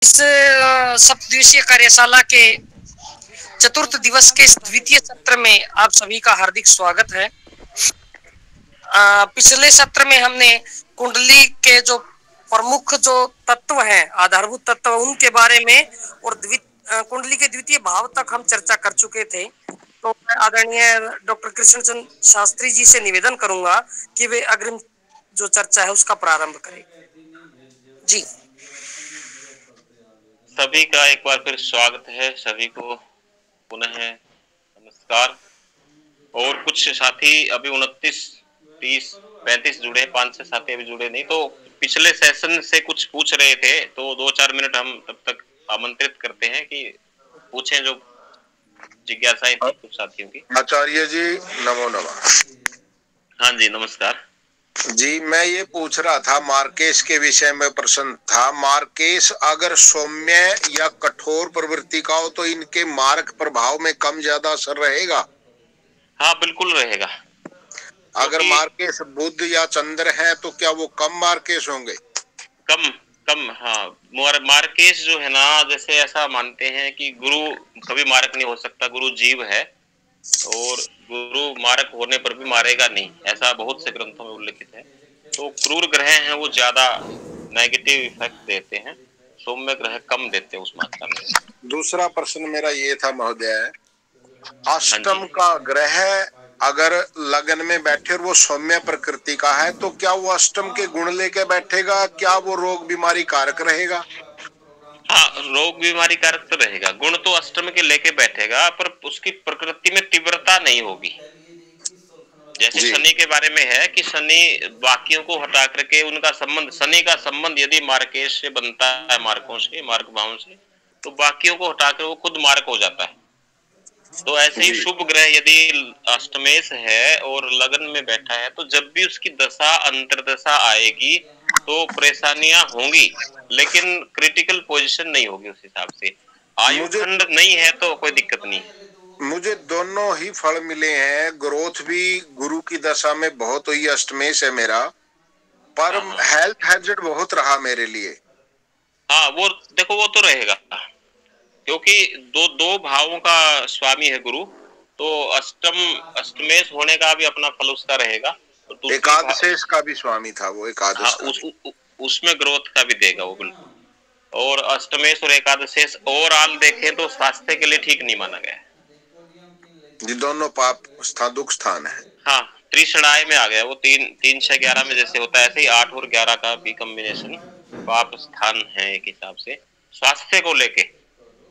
इस सप्तदिवसीय कार्यशाला के चतुर्थ दिवस के इस द्वितीय सत्र में आप सभी का हार्दिक स्वागत है। पिछले सत्र में हमने कुंडली के जो प्रमुख जो तत्व हैं, आधारभूत तत्व, उनके बारे में और कुंडली के द्वितीय भाव तक हम चर्चा कर चुके थे। तो मैं आदरणीय डॉक्टर कृष्णचंद्र शास्त्री जी से निवेदन करूंगा कि वे अग्रिम जो चर्चा है उसका प्रारंभ करें। जी, सभी का एक बार फिर स्वागत है। सभी को पुनः नमस्कार। और कुछ साथी अभी 29, 30, 35 जुड़े, 5 से साथी अभी जुड़े नहीं, तो पिछले सेशन से कुछ पूछ रहे थे, तो 2-4 मिनट हम तब तक आमंत्रित करते हैं कि पूछें जो जिज्ञासाएं थी कुछ साथियों की। आचार्य जी नमो नमः। हाँ जी नमस्कार जी, मैं ये पूछ रहा था, मार्केश के विषय में प्रश्न था। मार्केश अगर सौम्य या कठोर प्रवृत्ति का हो तो इनके मार्ग प्रभाव में कम ज्यादा असर रहेगा? हाँ बिल्कुल रहेगा। अगर मार्केश बुध या चंद्र है तो क्या वो कम मार्केश होंगे? कम कम, हाँ। मार्केश जो है ना, जैसे ऐसा मानते हैं कि गुरु कभी मारक नहीं हो सकता, गुरु जीव है और गुरु मारक होने पर भी मारेगा नहीं, ऐसा बहुत से ग्रंथों में उल्लेखित है। तो क्रूर ग्रह हैं वो ज्यादा नेगेटिव इफेक्ट देते हैं, सौम्य ग्रह कम देते हैं उस मात्रा में। दूसरा प्रश्न मेरा ये था महोदय, अष्टम का ग्रह अगर लगन में बैठे और वो सौम्य प्रकृति का है तो क्या वो अष्टम के गुण लेके बैठेगा? क्या वो रोग बीमारी कारक रहेगा? हाँ, रोग बीमारी कारक तो रहेगा। गुण तो अष्टम के लेके बैठेगा, पर उसकी प्रकृति में तीव्रता नहीं होगी। जैसे शनि के बारे में है कि शनि बाकियों को हटा करके उनका संबंध, शनि का संबंध यदि मार्केश से बनता है, मार्कों से, मार्क भाव से, तो बाकियों को हटाकर वो खुद मार्क हो जाता है। तो ऐसे ही शुभ ग्रह यदि अष्टमेश है और लगन में बैठा है, तो जब भी उसकी दशा अंतर्दशा आएगी तो परेशानियां होंगी, लेकिन क्रिटिकल पोजीशन नहीं होगी उस हिसाब से। आयु खंड नहीं है तो कोई दिक्कत नहीं है। मुझे दोनों ही फल मिले हैं। ग्रोथ भी गुरु की दशा में बहुत हुई, अष्टमेश है मेरा, पर हेल्थ हैजर्ड बहुत रहा मेरे लिए। हाँ, वो देखो वो तो रहेगा क्योंकि दो भावों का स्वामी है गुरु, तो अष्टमेश होने का भी अपना फल उसका रहेगा। तो एकादशेश का भी स्वामी था वो, एकादश हाँ, उसमें ग्रोथ का भी देगा वो बिल्कुल। और अष्टमेश और एकादशेश ओवरऑल देखें तो स्वास्थ्य के लिए ठीक नहीं माना गया है। जी, दोनों पाप स्थान, दुख स्थान है। हाँ, त्रिषणाय में आ गया वो। 3-6-11 में जैसे होता है, ऐसे ही 8 और 11 का भी कॉम्बिनेशन पाप स्थान है एक हिसाब से स्वास्थ्य को लेके।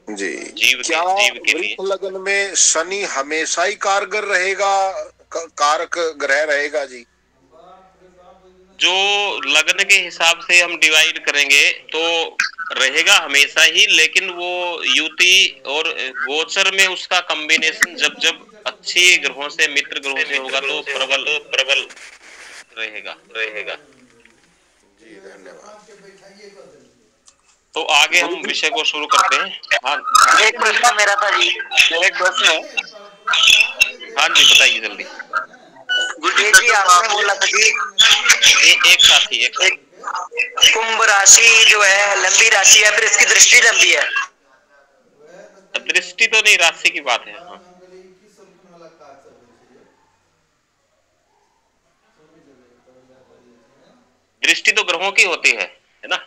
जी, जीव के लिए लगन में शनि हमेशा ही कारगर रहेगा, कारक ग्रह रहेगा? जी, जो लग्न के हिसाब से हम डिवाइड करेंगे तो रहेगा हमेशा ही, लेकिन वो युति और गोचर में उसका कॉम्बिनेशन जब जब अच्छी ग्रहों से, मित्र ग्रहों से होगा तो प्रबल रहेगा। जी धन्यवाद। तो आगे हम विषय को शुरू करते हैं। हाँ, एक प्रश्न मेरा था जी, एक प्रश्न है। हाँ जी बताइए जल्दी। गुरुजी जी आपने बोला था कि एक साथी कुंभ राशि जो है लंबी राशि है, फिर इसकी दृष्टि लंबी है। दृष्टि तो नहीं, राशि की बात है। हाँ, दृष्टि तो ग्रहों की होती है ना।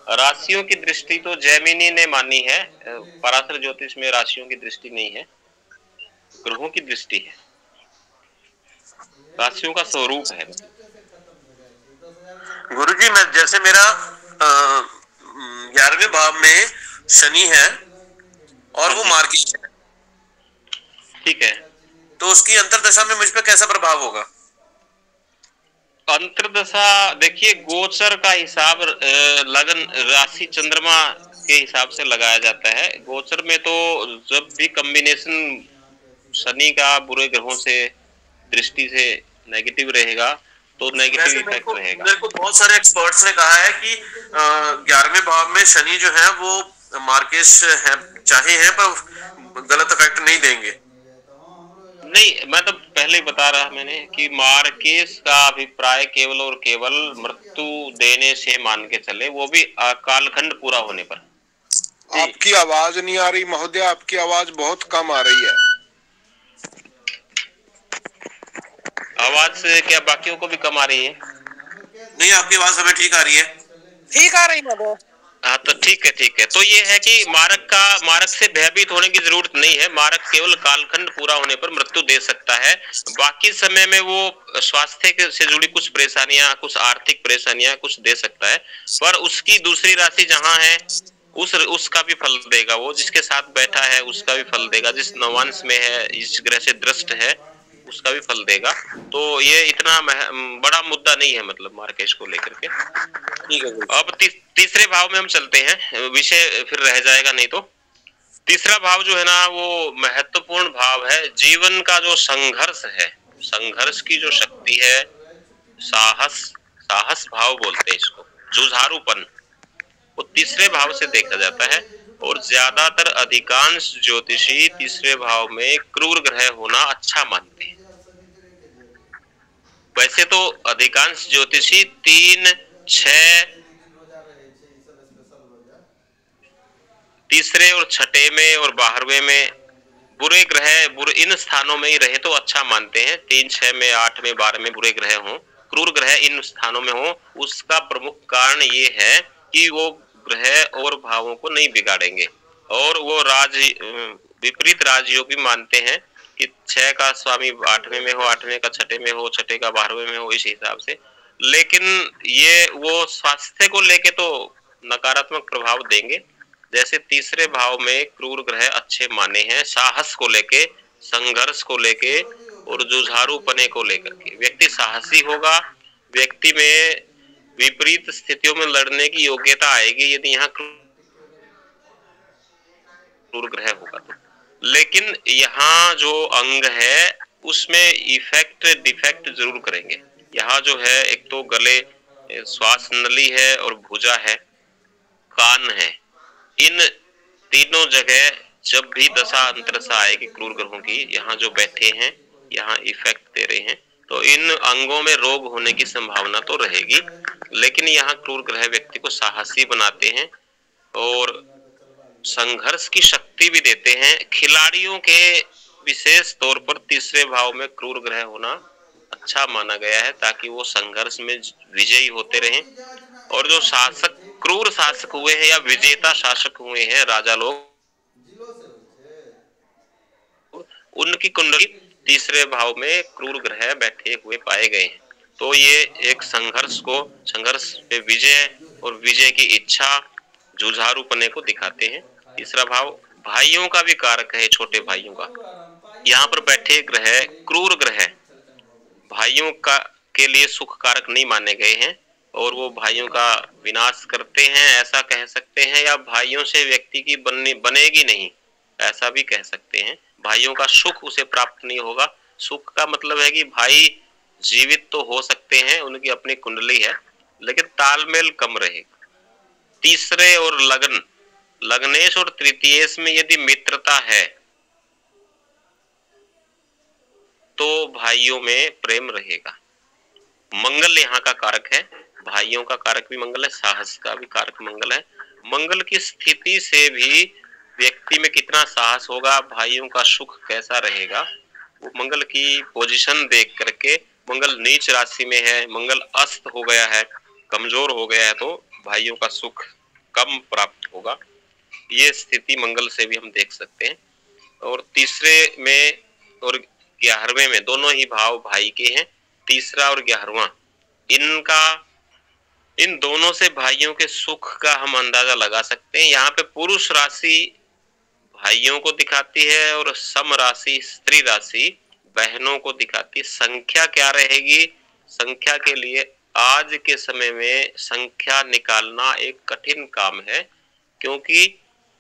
राशियों की दृष्टि तो जैमिनी ने मानी है, पराशर ज्योतिष में राशियों की दृष्टि नहीं है, ग्रहों की दृष्टि है, राशियों का स्वरूप है। गुरुजी, मैं जैसे मेरा 11वें भाव में शनि है और वो मार्गी है, ठीक है, तो उसकी अंतरदशा में मुझ पे कैसा प्रभाव होगा? अंतरदशा देखिए, गोचर का हिसाब लगन राशि चंद्रमा के हिसाब से लगाया जाता है। गोचर में तो जब भी कॉम्बिनेशन शनि का बुरे ग्रहों से दृष्टि से नेगेटिव रहेगा तो नेगेटिव इफेक्ट रहेगा। मेरे को बहुत सारे एक्सपर्ट्स ने कहा है कि 11वें भाव में शनि जो है वो मार्केश है, चाहे है, पर गलत इफेक्ट नहीं देंगे। नहीं, मैं तो पहले ही बता रहा मैंने कि मार्केश का अभिप्राय केवल और केवल मृत्यु देने से मान के चले, वो भी कालखंड पूरा होने पर। आपकी आवाज नहीं आ रही महोदय, आपकी आवाज बहुत कम आ रही है। आवाज क्या बाकियों को भी कम आ रही है? नहीं, आपकी आवाज हमें ठीक आ रही है। ठीक आ रही महोदय। हाँ तो ठीक है, ठीक है। तो ये है कि मारक से भयभीत होने की जरूरत नहीं है। मारक केवल कालखंड पूरा होने पर मृत्यु दे सकता है, बाकी समय में वो स्वास्थ्य से जुड़ी कुछ परेशानियां, कुछ आर्थिक परेशानियां कुछ दे सकता है। पर उसकी दूसरी राशि जहां है उसका भी फल देगा, वो जिसके साथ बैठा है उसका भी फल देगा, जिस नवांश में है, इस ग्रह से दृष्ट है उसका भी फल देगा। तो ये इतना बड़ा मुद्दा नहीं है, मतलब मार्केश को लेकर के। ठीक है। अब तीसरे भाव में हम चलते हैं, विषय फिर रह जाएगा नहीं तो। तीसरा भाव जो है ना वो महत्वपूर्ण भाव है। जीवन का जो संघर्ष है, संघर्ष की जो शक्ति है, साहस भाव बोलते हैं इसको, जुझारूपन, वो तीसरे भाव से देखा जाता है। और ज्यादातर अधिकांश ज्योतिषी तीसरे भाव में क्रूर ग्रह होना अच्छा मानते हैं। वैसे तो अधिकांश ज्योतिषी 3, 6, तीसरे और छठे में और 12वें में बुरे ग्रह इन स्थानों में ही रहे तो अच्छा मानते हैं। 3, 6 में, 8 में, 12 में बुरे ग्रह हों, क्रूर ग्रह इन स्थानों में हो, उसका प्रमुख कारण ये है कि वो ग्रह और भावों को नहीं बिगाड़ेंगे। और वो विपरीत राजयोग भी मानते हैं कि 6 का स्वामी 8वें में हो, 8वें का छठे में हो, छठे का 12वें में हो, इस हिसाब से। लेकिन ये वो स्वास्थ्य को लेके तो नकारात्मक प्रभाव देंगे। जैसे तीसरे भाव में क्रूर ग्रह अच्छे माने हैं साहस को लेके, संघर्ष को लेके और जुझारूपने को लेकर के। व्यक्ति साहसी होगा, व्यक्ति में विपरीत स्थितियों में लड़ने की योग्यता आएगी यदि यहाँ क्रूर ग्रह होगा तो। लेकिन यहाँ जो अंग है उसमें इफेक्ट डिफेक्ट जरूर करेंगे। यहाँ जो है एक तो गले, श्वास नली है और भुजा है, कान है, इन तीनों जगह जब भी दशा अंतरदशा आएगी क्रूर ग्रहों की, यहाँ जो बैठे हैं, यहाँ इफेक्ट दे रहे हैं, तो इन अंगों में रोग होने की संभावना तो रहेगी। लेकिन यहाँ क्रूर ग्रह व्यक्ति को साहसी बनाते हैं और संघर्ष की शक्ति भी देते हैं। खिलाड़ियों के विशेष तौर पर तीसरे भाव में क्रूर ग्रह होना अच्छा माना गया है, ताकि वो संघर्ष में विजयी होते रहें। और जो शासक, क्रूर शासक हुए हैं या विजेता शासक हुए हैं राजा लोग, उनकी कुंडली तीसरे भाव में क्रूर ग्रह बैठे हुए पाए गए हैं। तो ये एक संघर्ष पे विजय और विजय की इच्छा, जुझारूपने को दिखाते हैं। तीसरा भाव भाइयों का भी कारक है, छोटे भाइयों का। यहाँ पर बैठे ग्रह क्रूर ग्रह भाइयों का के लिए सुख कारक नहीं माने गए हैं और वो भाइयों का विनाश करते हैं, ऐसा कह सकते हैं। या भाइयों से व्यक्ति की बनेगी नहीं, ऐसा भी कह सकते हैं। भाइयों का सुख उसे प्राप्त नहीं होगा। सुख का मतलब है कि भाई जीवित तो हो सकते हैं, उनकी अपनी कुंडली है, लेकिन तालमेल कम रहेगा। तीसरे और लग्नेश और तृतीयेश में यदि मित्रता है तो भाइयों में प्रेम रहेगा। मंगल यहाँ का कारक है, भाइयों का कारक भी मंगल है, साहस का भी कारक मंगल है। मंगल की स्थिति से भी व्यक्ति में कितना साहस होगा, भाइयों का सुख कैसा रहेगा, वो मंगल की पोजीशन देख करके। मंगल नीच राशि में है, मंगल अस्त हो गया है, कमजोर हो गया है, तो भाइयों का सुख कम प्राप्त होगा। ये स्थिति मंगल से भी हम देख सकते हैं। और तीसरे में और 11वें में दोनों ही भाव भाई के हैं। तीसरा और 11वां, इन दोनों से भाइयों के सुख का हम अंदाजा लगा सकते हैं। यहाँ पे पुरुष राशि भाइयों को दिखाती है और सम राशि स्त्री राशि बहनों को दिखाती है। संख्या क्या रहेगी? संख्या के लिए आज के समय में संख्या निकालना एक कठिन काम है, क्योंकि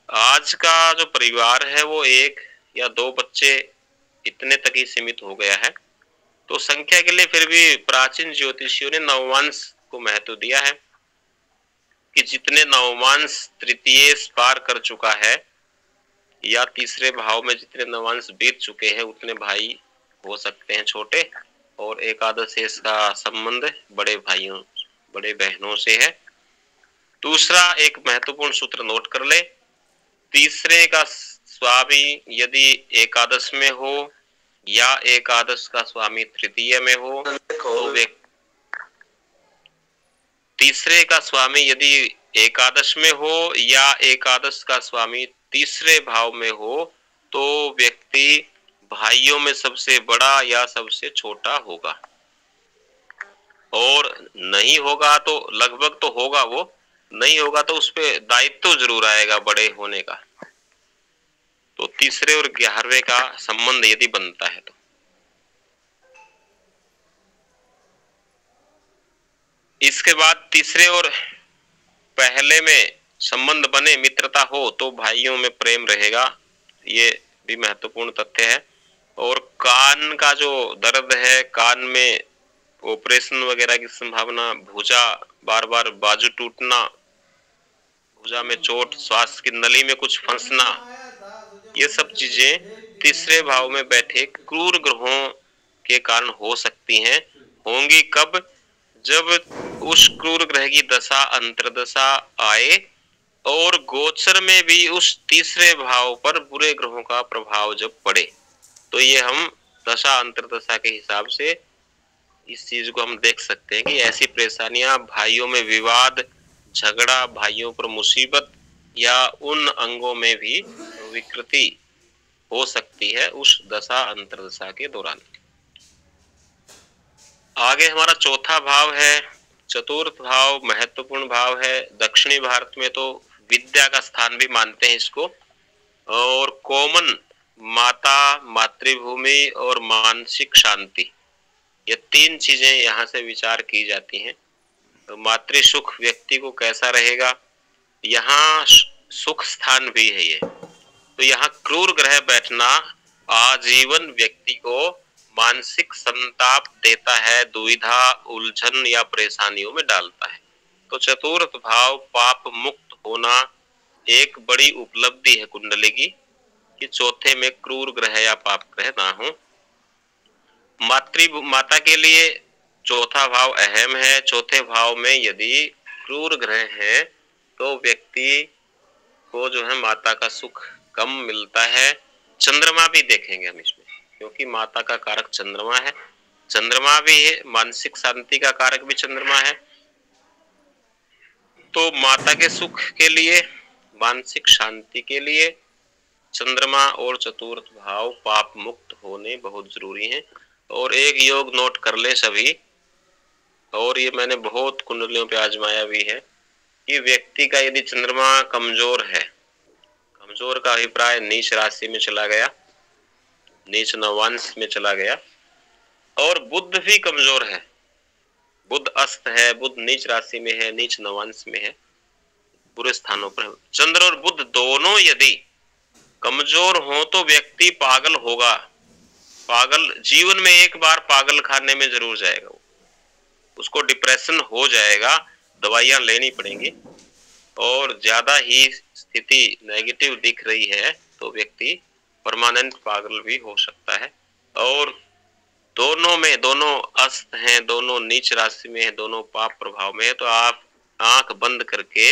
आज का जो परिवार है वो 1 या 2 बच्चे इतने तक ही सीमित हो गया है। तो संख्या के लिए फिर भी प्राचीन ज्योतिषियों ने नवमांश को महत्व दिया है कि जितने नवमांश तृतीय पार कर चुका है या तीसरे भाव में जितने नवमांश बीत चुके हैं उतने भाई हो सकते हैं छोटे, और एकादश का संबंध बड़े भाइयों बड़े बहनों से है। दूसरा एक महत्वपूर्ण सूत्र नोट कर ले, तीसरे का स्वामी यदि एकादश में हो या एकादश का स्वामी तृतीय में हो तो तीसरे का स्वामी यदि एकादश में हो या एकादश का स्वामी तीसरे भाव में हो तो व्यक्ति भाइयों में सबसे बड़ा या सबसे छोटा होगा, और नहीं होगा तो लगभग तो होगा, वो नहीं होगा तो उस पे दायित्व तो जरूर आएगा बड़े होने का। तो तीसरे और 11वें का संबंध यदि बनता है तो इसके बाद तीसरे और पहले में संबंध बने, मित्रता हो तो भाइयों में प्रेम रहेगा, ये भी महत्वपूर्ण तथ्य है। और कान का जो दर्द है, कान में ऑपरेशन वगैरह की संभावना, भुजा बार बार बाजू टूटना, भुजा में चोट, श्वास की नली में कुछ फंसना, ये सब चीजें तीसरे भाव में बैठे क्रूर ग्रहों के कारण हो सकती हैं। होंगी कब? जब उस क्रूर ग्रह की दशा अंतर्दशा आए और गोचर में भी उस तीसरे भाव पर बुरे ग्रहों का प्रभाव जब पड़े, तो ये हम दशा अंतर्दशा के हिसाब से इस चीज को हम देख सकते हैं कि ऐसी परेशानियां, भाइयों में विवाद, झगड़ा, भाइयों पर मुसीबत या उन अंगों में भी विकृति हो सकती है उस दशा अंतर्दशा के दौरान। आगे हमारा चौथा भाव है, चतुर्थ भाव महत्वपूर्ण भाव है। दक्षिणी भारत में तो विद्या का स्थान भी मानते हैं इसको, और कॉमन, माता, मातृभूमि और मानसिक शांति, ये तीन चीजें यहाँ से विचार की जाती हैं। तो मातृ सुख व्यक्ति को कैसा रहेगा, यहाँ सुख स्थान भी है ये। तो यहाँ क्रूर ग्रह बैठना आजीवन व्यक्ति को मानसिक संताप देता है, दुविधा, उलझन या परेशानियों में डालता है। तो चतुर्थ भाव पाप मुक्त होना एक बड़ी उपलब्धि है कुंडली की, कि चौथे में क्रूर ग्रह या पाप ग्रह ना हो। माता के लिए चौथा भाव अहम है। चौथे भाव में यदि क्रूर ग्रह है तो व्यक्ति को जो है माता का सुख कम मिलता है। चंद्रमा भी देखेंगे हम इसमें, क्योंकि माता का कारक चंद्रमा है, चंद्रमा भी है, मानसिक शांति का कारक भी चंद्रमा है। तो माता के सुख के लिए, मानसिक शांति के लिए चंद्रमा और चतुर्थ भाव पाप मुक्त होने बहुत जरूरी हैं। और एक योग नोट कर ले सभी, और ये मैंने बहुत कुंडलियों पे आजमाया भी है, कि व्यक्ति का यदि चंद्रमा कमजोर है, कमजोर का अभिप्राय नीच राशि में चला गया, नीच नवांश में चला गया, और बुध भी कमजोर है, बुध अस्त है, बुध नीच राशि में है, नीच नवांश में है, बुरे स्थानों पर है। चंद्र और बुध दोनों यदि कमजोर हो तो व्यक्ति पागल होगा, पागल, जीवन में एक बार पागल खाने में जरूर जाएगा, उसको डिप्रेशन हो जाएगा, दवाइयां लेनी पड़ेंगी, और ज्यादा ही स्थिति नेगेटिव दिख रही है तो व्यक्ति परमानेंट पागल भी हो सकता है। और दोनों में, दोनों अस्त हैं, दोनों नीच राशि में है, दोनों पाप प्रभाव में है, तो आप आंख बंद करके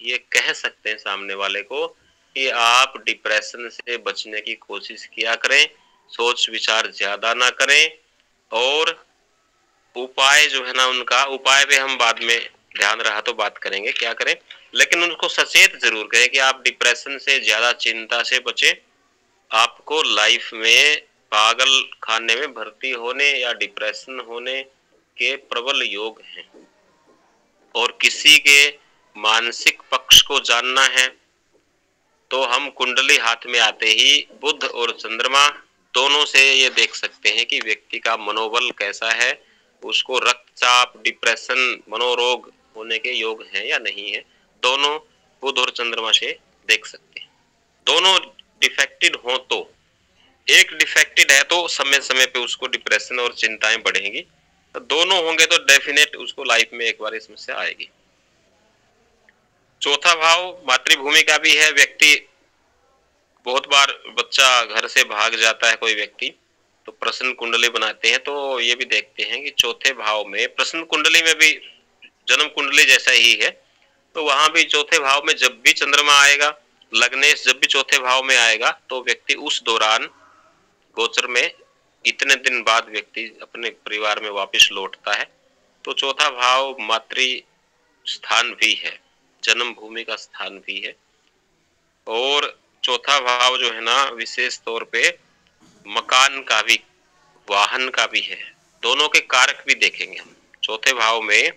ये कह सकते हैं सामने वाले को कि आप डिप्रेशन से बचने की कोशिश किया करें, सोच विचार ज्यादा ना करें, और उपाय जो है ना, उनका उपाय पे हम बाद में ध्यान रहा तो बात करेंगे क्या करें, लेकिन उनको सचेत जरूर करें कि आप डिप्रेशन से, ज्यादा चिंता से बचें। आपको लाइफ में पागल खाने में भर्ती होने या डिप्रेशन होने के प्रबल योग हैं। और किसी के मानसिक पक्ष को जानना है तो हम कुंडली हाथ में आते ही बुध और चंद्रमा दोनों से ये देख सकते हैं कि व्यक्ति का मनोबल कैसा है, उसको रक्तचाप, डिप्रेशन, मनोरोग होने के योग हैं या नहीं है, दोनों बुध और चंद्रमा से देख सकते हैं। दोनों डिफेक्टेड हो तो, एक डिफेक्टेड है तो समय समय पे उसको डिप्रेशन और चिंताएं बढ़ेंगी, तो दोनों होंगे तो डेफिनेट उसको लाइफ में एक बार समस्या आएगी। चौथा भाव मातृभूमि का भी है। व्यक्ति, बहुत बार बच्चा घर से भाग जाता है कोई व्यक्ति, तो प्रश्न कुंडली बनाते हैं तो ये भी देखते हैं कि चौथे भाव में, प्रश्न कुंडली में भी जन्म कुंडली जैसा ही है, तो वहां भी चौथे भाव में जब भी चंद्रमा आएगा लग्नेश जब भी चौथे भाव में आएगा तो व्यक्ति उस दौरान गोचर में इतने दिन बाद व्यक्ति अपने परिवार में वापस लौटता है। तो चौथा भाव मातृ स्थान भी है, जन्म भूमि का स्थान भी है। और चौथा भाव जो है ना विशेष तौर पे मकान का भी, वाहन का भी है। दोनों के कारक भी देखेंगे हम। चौथे भाव में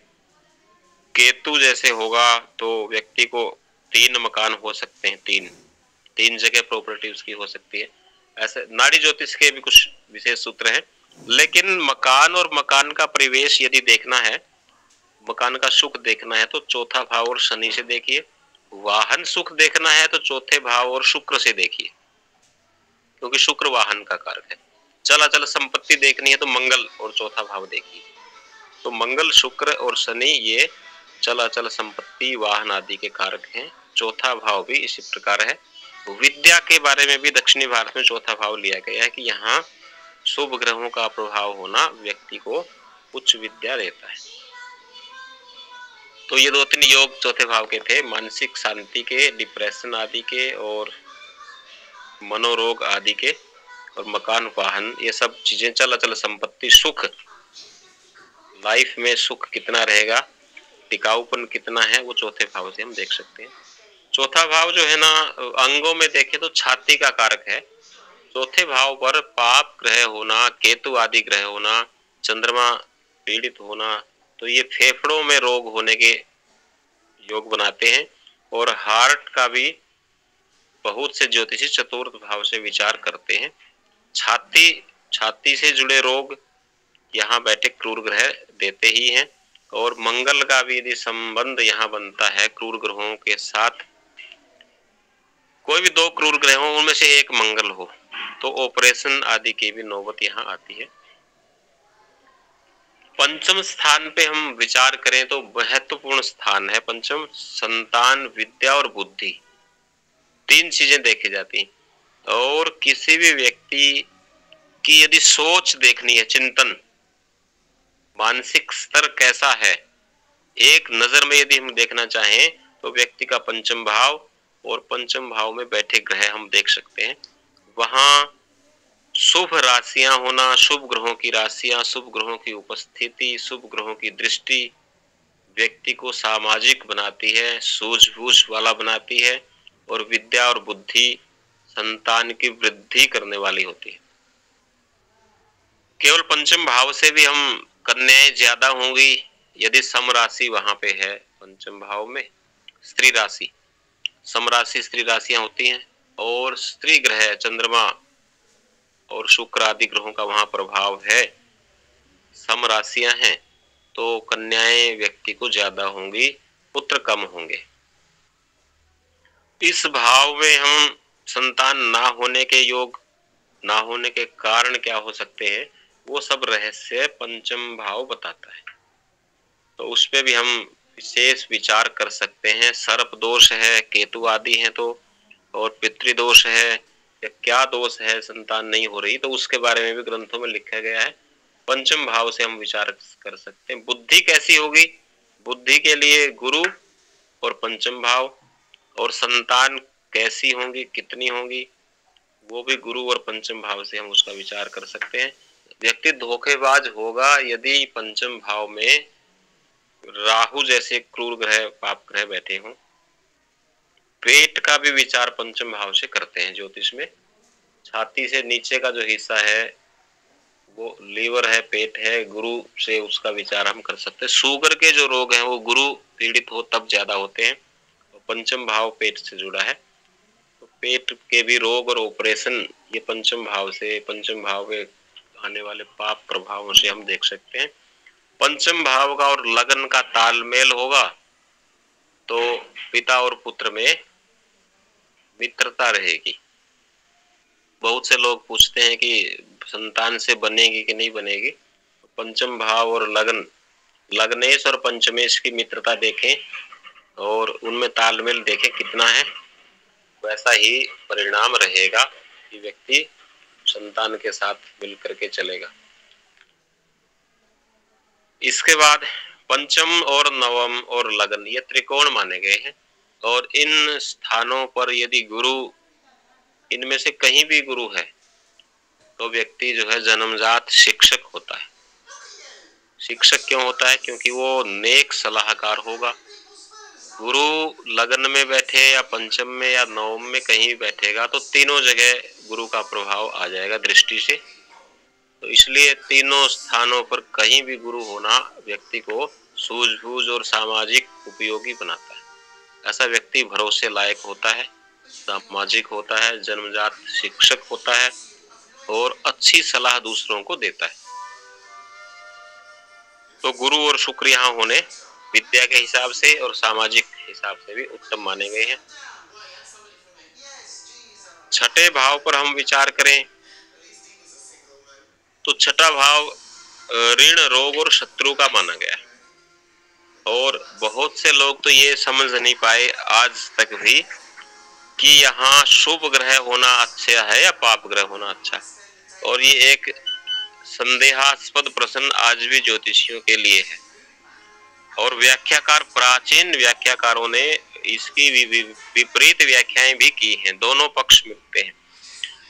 केतु जैसे होगा तो व्यक्ति को 3 मकान हो सकते हैं, तीन जगह प्रॉपर्टी उसकी हो सकती है। ऐसे नाड़ी ज्योतिष के भी कुछ विशेष सूत्र हैं। लेकिन मकान और मकान का परिवेश यदि देखना है, मकान का सुख देखना है तो चौथा भाव और शनि से देखिए। वाहन सुख देखना है तो चौथे भाव और शुक्र से देखिए, क्योंकि शुक्र वाहन का कारक है। चलाचल संपत्ति देखनी है तो मंगल और चौथा भाव देखिए। तो मंगल, शुक्र और शनि ये चलाचल संपत्ति, वाहन आदि के कारक हैं। चौथा भाव भी इसी प्रकार है। विद्या के बारे में भी दक्षिणी भारत में चौथा भाव लिया गया है कि यहाँ शुभ ग्रहों का प्रभाव होना व्यक्ति को उच्च विद्या देता है। तो ये 2-3 योग चौथे भाव के थे, मानसिक शांति के, डिप्रेशन आदि के और मनोरोग आदि के, और मकान, वाहन, ये सब चीजें, चलाचल संपत्ति, सुख, लाइफ में सुख कितना रहेगा, टिकाऊपन कितना है, वो चौथे भाव से हम देख सकते हैं। चौथा भाव जो है ना अंगों में देखें तो छाती का कारक है। चौथे भाव पर पाप ग्रह होना, केतु आदि ग्रह होना, चंद्रमा पीड़ित होना, तो ये फेफड़ों में रोग होने के योग बनाते हैं। और हार्ट का भी बहुत से ज्योतिषी चतुर्थ भाव से विचार करते हैं। छाती से जुड़े रोग यहाँ बैठे क्रूर ग्रह देते ही हैं। और मंगल का भी यदि संबंध यहाँ बनता है क्रूर ग्रहों के साथ, कोई भी 2 क्रूर ग्रह हो उनमें से एक मंगल हो, तो ऑपरेशन आदि की भी नौबत यहाँ आती है। पंचम स्थान पे हम विचार करें तो महत्वपूर्ण स्थान है पंचम, संतान, विद्या और बुद्धि, 3 चीजें देखी जाती हैं। और किसी भी व्यक्ति की यदि सोच देखनी है, चिंतन, मानसिक स्तर कैसा है, एक नजर में यदि हम देखना चाहें तो व्यक्ति का पंचम भाव और पंचम भाव में बैठे ग्रह हम देख सकते हैं। वहां शुभ राशियां होना, शुभ ग्रहों की राशियां, शुभ ग्रहों की उपस्थिति, शुभ ग्रहों की दृष्टि व्यक्ति को सामाजिक बनाती है, सूझबूझ वाला बनाती है। और विद्या और बुद्धि संतान की वृद्धि करने वाली होती है। केवल पंचम भाव से भी हम कन्याएं ज्यादा होंगी यदि सम राशि वहां पे है। पंचम भाव में स्त्री राशि, सम राशि स्त्री राशियां होती हैं, और स्त्री ग्रह चंद्रमा और शुक्र आदि ग्रहों का वहां प्रभाव है, सम राशियां हैं, तो कन्याएं व्यक्ति को ज्यादा होंगी, पुत्र कम होंगे। इस भाव में हम संतान ना होने के योग, ना होने के कारण क्या हो सकते हैं, वो सब रहस्य पंचम भाव बताता है। तो उस पे भी हम विशेष विचार कर सकते हैं। सर्प दोष है, केतु आदि हैं तो, और पितृदोष है, या क्या दोष है, संतान नहीं हो रही, तो उसके बारे में भी ग्रंथों में लिखा गया है। पंचम भाव से हम विचार कर सकते हैं। बुद्धि कैसी होगी, बुद्धि के लिए गुरु और पंचम भाव, और संतान कैसी होंगी, कितनी होंगी, वो भी गुरु और पंचम भाव से हम उसका विचार कर सकते हैं। व्यक्ति धोखेबाज होगा यदि पंचम भाव में राहु जैसे क्रूर ग्रह, पाप ग्रह बैठे हों। पेट का भी विचार पंचम भाव से करते हैं ज्योतिष में। छाती से नीचे का जो हिस्सा है वो लीवर है, पेट है, गुरु से उसका विचार हम कर सकते हैं। शुगर के जो रोग हैं वो गुरु पीड़ित हो तब ज्यादा होते हैं, और पंचम भाव पेट से जुड़ा है, तो पेट के भी रोग और ऑपरेशन ये पंचम भाव से, पंचम भाव में आने वाले पाप प्रभावों से हम देख सकते हैं। पंचम भाव का और लगन का तालमेल होगा तो पिता और पुत्र में मित्रता रहेगी। बहुत से लोग पूछते हैं कि संतान से बनेगी कि नहीं बनेगी। पंचम भाव और लगन, लग्नेश और पंचमेश की मित्रता देखें और उनमें तालमेल देखें कितना है, वैसा ही परिणाम रहेगा कि व्यक्ति संतान के साथ मिलकर के चलेगा। इसके बाद पंचम और नवम और लगन ये त्रिकोण माने गए हैं। और इन स्थानों पर यदि गुरु, इनमें से कहीं भी गुरु है तो व्यक्ति जो है जन्मजात शिक्षक होता है। शिक्षक क्यों होता है? क्योंकि वो नेक सलाहकार होगा। गुरु लगन में बैठे या पंचम में या नवम में कहीं भी बैठेगा तो तीनों जगह गुरु का प्रभाव आ जाएगा दृष्टि से। तो इसलिए तीनों स्थानों पर कहीं भी गुरु होना व्यक्ति को सूझबूझ और सामाजिक उपयोगी बनाता है। ऐसा व्यक्ति भरोसे लायक होता है, सामाजिक होता है, जन्मजात शिक्षक होता है और अच्छी सलाह दूसरों को देता है। तो गुरु और शुक्र यहाँ होने विद्या के हिसाब से और सामाजिक हिसाब से भी उत्तम माने गए हैं। छठे भाव पर हम विचार करें तो छठा भाव ऋण, रोग और शत्रु का माना गया है। और बहुत से लोग तो ये समझ नहीं पाए आज तक भी कि यहाँ शुभ ग्रह होना अच्छा है या पाप ग्रह होना अच्छा है। और ये एक संदेहास्पद प्रश्न आज भी ज्योतिषियों के लिए है। और व्याख्याकार, प्राचीन व्याख्याकारों ने इसकी विपरीत व्याख्याएं भी की हैं। दोनों पक्ष मिलते हैं,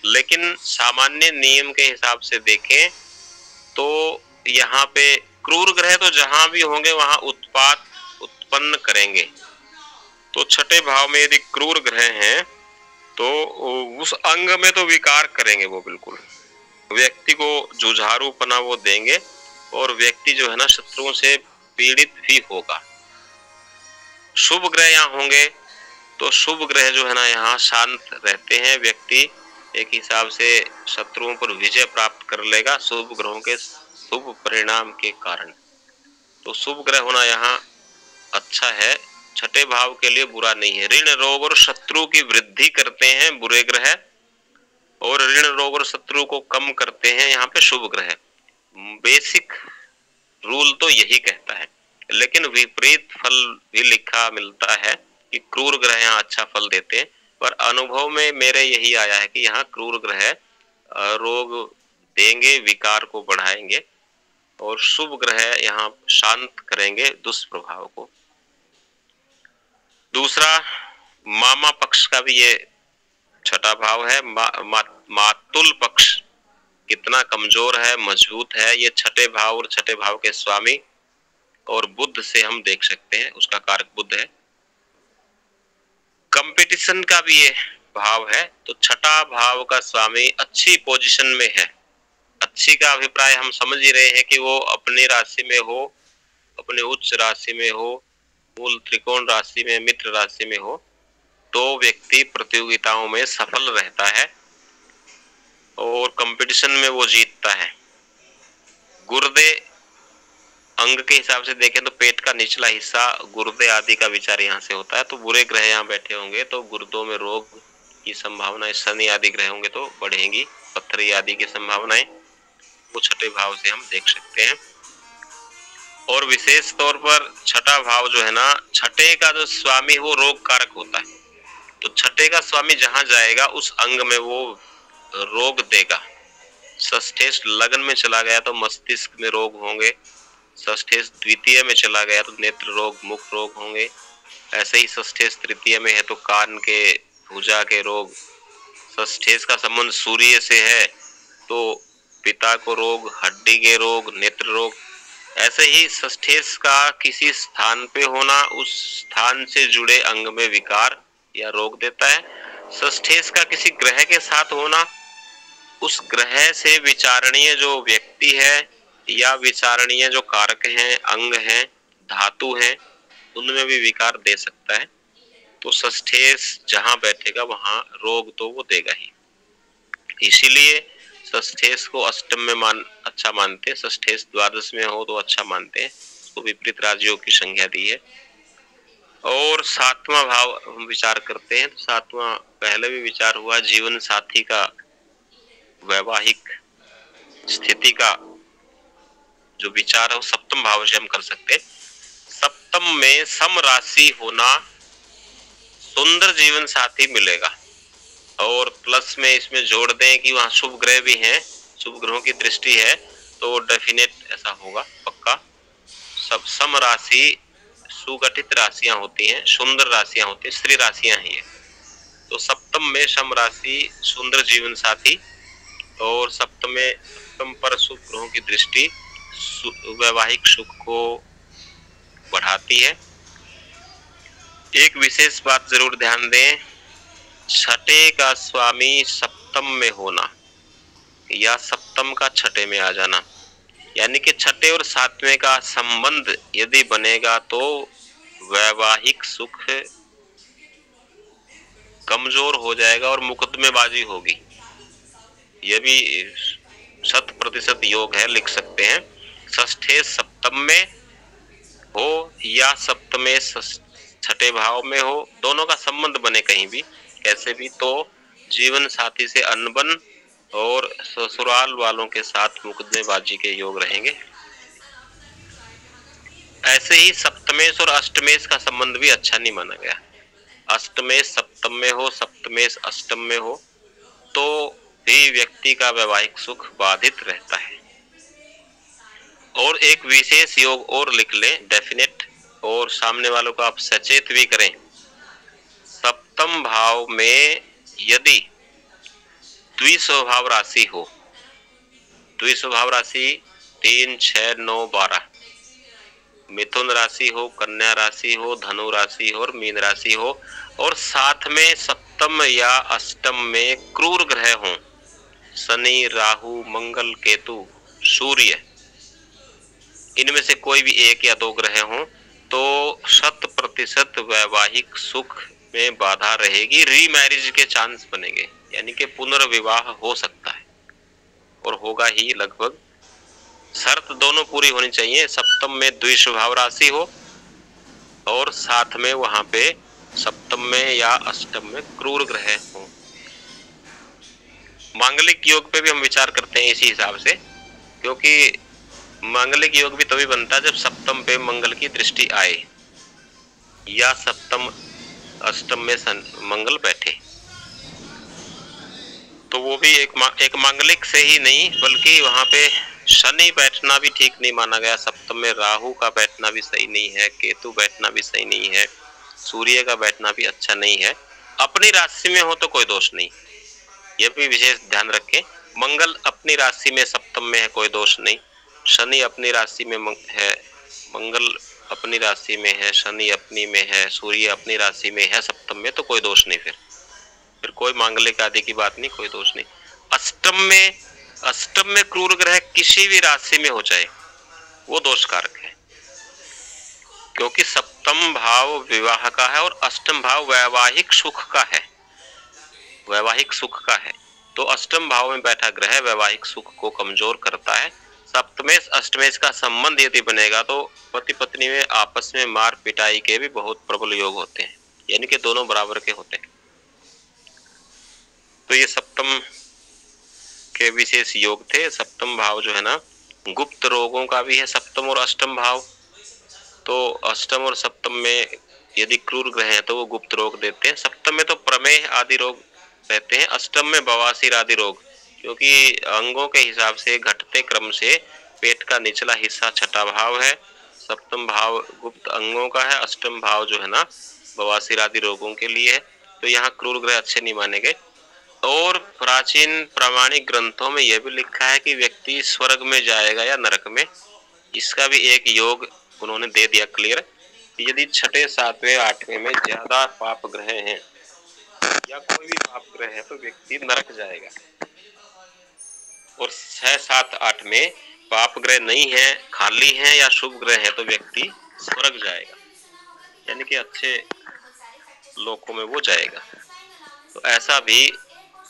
लेकिन सामान्य नियम के हिसाब से देखें तो यहाँ पे क्रूर ग्रह तो जहां भी होंगे वहां उत्पात उत्पन्न करेंगे। तो छठे भाव में यदि क्रूर ग्रह हैं तो उस अंग में तो विकार करेंगे वो, बिल्कुल व्यक्ति को जुझारूपना वो देंगे और व्यक्ति जो है ना शत्रुओं से पीड़ित भी होगा। शुभ ग्रह यहाँ होंगे तो शुभ ग्रह जो है ना यहाँ शांत रहते हैं, व्यक्ति एक हिसाब से शत्रुओं पर विजय प्राप्त कर लेगा शुभ ग्रहों के शुभ परिणाम के कारण। तो शुभ ग्रह होना यहाँ अच्छा है, छठे भाव के लिए बुरा नहीं है। ऋण, रोग और शत्रु की वृद्धि करते हैं बुरे ग्रह और ऋण, रोग और शत्रु को कम करते हैं यहाँ पे शुभ ग्रह। बेसिक रूल तो यही कहता है, लेकिन विपरीत फल भी लिखा मिलता है कि क्रूर ग्रह यहाँ अच्छा फल देते हैं। पर अनुभव में मेरे यही आया है कि यहाँ क्रूर ग्रह रोग देंगे, विकार को बढ़ाएंगे और शुभ ग्रह यहाँ शांत करेंगे दुष्प्रभाव को। दूसरा, मामा पक्ष का भी ये छठा भाव है। मातुल पक्ष कितना कमजोर है, मजबूत है, ये छठे भाव और छठे भाव के स्वामी और बुध से हम देख सकते हैं, उसका कारक बुध है। कंपटीशन का भी ये भाव है। तो छठा भाव का स्वामी अच्छी पोजीशन में है। अच्छी का अभिप्राय हम समझ ही रहे हैं कि वो अपनी राशि में हो, अपने उच्च राशि में हो, मूल त्रिकोण राशि में, मित्र राशि में हो तो व्यक्ति प्रतियोगिताओं में सफल रहता है और कंपटीशन में वो जीतता है। गुर्दे अंग के हिसाब से देखें तो पेट का निचला हिस्सा, गुर्दे आदि का विचार यहाँ से होता है। तो बुरे ग्रह यहाँ बैठे होंगे तो गुर्दों में रोग की संभावनाएं, शनि आदि ग्रह होंगे तो बढ़ेंगी, पत्थरी आदि की संभावनाएं वो छठे भाव से हम देख सकते हैं। और विशेष तौर पर छठा भाव जो है ना, छठे का जो स्वामी वो रोग कारक होता है। तो छठे का स्वामी जहां जाएगा उस अंग में वो रोग देगा। षष्ठेश लगन में चला गया तो मस्तिष्क में रोग होंगे, षष्ठेश द्वितीय में चला गया तो नेत्र रोग, मुख रोग होंगे। ऐसे ही षष्ठेश तृतीय में है तो कान के, भुजा के रोग। षष्ठेश का संबंध सूर्य से है तो पिता को रोग, हड्डी के रोग, नेत्र रोग। ऐसे ही षष्ठेश का किसी स्थान पे होना उस स्थान से जुड़े अंग में विकार या रोग देता है। षष्ठेश का किसी ग्रह के साथ होना उस ग्रह से विचारणीय जो व्यक्ति है या विचारणीय जो कारक हैं, अंग हैं, धातु हैं, उनमें भी विकार दे सकता है। तो षष्ठेश जहां बैठेगा वहां रोग तो वो देगा ही। इसीलिए षष्ठेश को अष्टम में अच्छा मानते हैं, षष्ठेश द्वादश में हो तो अच्छा मानते हैं। उसको विपरीत राजयोग की संज्ञा दी है। और सातवां भाव हम विचार करते हैं तो सातवां पहले भी विचार हुआ, जीवन साथी का वैवाहिक स्थिति का जो विचार है वो सप्तम भाव से हम कर सकते हैं। सप्तम में सम राशि होना, सुंदर जीवन साथी मिलेगा। और प्लस में इसमें जोड़ दें कि वहाँ शुभ ग्रह भी हैं, शुभ ग्रहों की दृष्टि है तो डेफिनेट ऐसा होगा, पक्का। सब सम राशि सुगठित राशियां होती हैं, सुंदर राशियां होती हैं, स्त्री राशियां हैं ये। तो सप्तम में शम राशि सुंदर जीवन साथी, और सप्तम पर शुभ ग्रहों की दृष्टि वैवाहिक सुख को बढ़ाती है। एक विशेष बात जरूर ध्यान दें, छठे का स्वामी सप्तम में होना या सप्तम का छठे में आ जाना, यानी कि छठे और सातवें का संबंध यदि बनेगा तो वैवाहिक सुख कमजोर हो जाएगा और मुकदमेबाजी होगी। यह भी 100% योग है, लिख सकते हैं। षष्ठे सप्तम में हो या सप्तमे छठे भाव में हो, दोनों का संबंध बने कहीं भी कैसे भी, तो जीवन साथी से अनबन और ससुराल वालों के साथ मुकदमेबाजी के योग रहेंगे। ऐसे ही सप्तमेश और अष्टमेश का संबंध भी अच्छा नहीं माना गया। अष्टमेश सप्तम में हो, सप्तमेश अष्टम में हो तो भी व्यक्ति का वैवाहिक सुख बाधित रहता है। और एक विशेष योग और लिख लें, डेफिनेट, और सामने वालों को आप सचेत भी करें। सप्तम भाव में यदि द्विस्वभाव राशि हो, द्विस्वभाव राशि 3, 6, 9, 12, मिथुन राशि हो, कन्या राशि हो, धनु राशि हो और मीन राशि हो, और साथ में सप्तम या अष्टम में क्रूर ग्रह हों, शनि, राहु, मंगल, केतु, सूर्य, इनमें से कोई भी एक या दो ग्रह हों तो 100% वैवाहिक सुख में बाधा रहेगी। रीमैरिज के चांस बनेंगे, यानी कि पुनर्विवाह हो सकता है और होगा ही लगभग। शर्त दोनों पूरी होनी चाहिए, सप्तम में द्विस्वभाव राशि हो और साथ में वहां पे सप्तम में या अष्टम में क्रूर ग्रह हो। मांगलिक योग पे भी हम विचार करते हैं इसी हिसाब से, क्योंकि मांगलिक योग भी तभी बनता है जब सप्तम पे मंगल की दृष्टि आए या सप्तम अष्टम में मंगल बैठे, तो वो भी एक मांगलिक से ही नहीं बल्कि वहां पे शनि बैठना भी ठीक नहीं माना गया। सप्तम में राहु का बैठना भी सही नहीं है, केतु बैठना भी सही नहीं है, सूर्य का बैठना भी अच्छा नहीं है। अपनी राशि में हो तो कोई दोष नहीं, यह भी विशेष ध्यान रखें। मंगल अपनी राशि में सप्तम में है, कोई दोष नहीं। शनि अपनी राशि में है, मंगल अपनी राशि में है, शनि अपनी में है, सूर्य अपनी राशि में है सप्तम में, तो कोई दोष नहीं। फिर कोई मांगलिक आदि की बात नहीं, कोई दोष नहीं। अष्टम में क्रूर ग्रह किसी भी राशि में हो जाए वो दोषकारक है, क्योंकि सप्तम भाव विवाह का है और अष्टम भाव वैवाहिक सुख का है, वैवाहिक सुख का है। तो अष्टम भाव में बैठा ग्रह वैवाहिक सुख को कमजोर करता है। सप्तमेश अष्टमेश का संबंध यदि बनेगा तो पति पत्नी में आपस में मार पिटाई के भी बहुत प्रबल योग होते हैं, यानी कि दोनों बराबर के होते हैं। तो ये सप्तम के विशेष योग थे। सप्तम भाव जो है ना, गुप्त रोगों का भी है सप्तम और अष्टम भाव। तो अष्टम और सप्तम में यदि क्रूर ग्रह हैं तो वो गुप्त रोग देते हैं। सप्तम में तो प्रमेह आदि रोग रहते हैं, अष्टम में बवासीर आदि रोग, क्योंकि अंगों के हिसाब से घटते क्रम से पेट का निचला हिस्सा छठा भाव है, सप्तम भाव गुप्त अंगों का है, अष्टम भाव जो है ना बवासीर आदि रोगों के लिए है। तो यहाँ क्रूर ग्रह अच्छे नहीं माने गए। और प्राचीन प्रामाणिक ग्रंथों में यह भी लिखा है कि व्यक्ति स्वर्ग में जाएगा या नरक में, इसका भी एक योग उन्होंने दे दिया क्लियर। यदि छठे, सातवें, आठवें में ज्यादा पाप ग्रह हैं या कोई भी पाप ग्रह है तो व्यक्ति नरक जाएगा, और 6, 7, 8 में पाप ग्रह नहीं है, खाली हैं या शुभ ग्रह है तो व्यक्ति स्वर्ग जाएगा, यानी कि अच्छे लोकों में वो जाएगा। तो ऐसा भी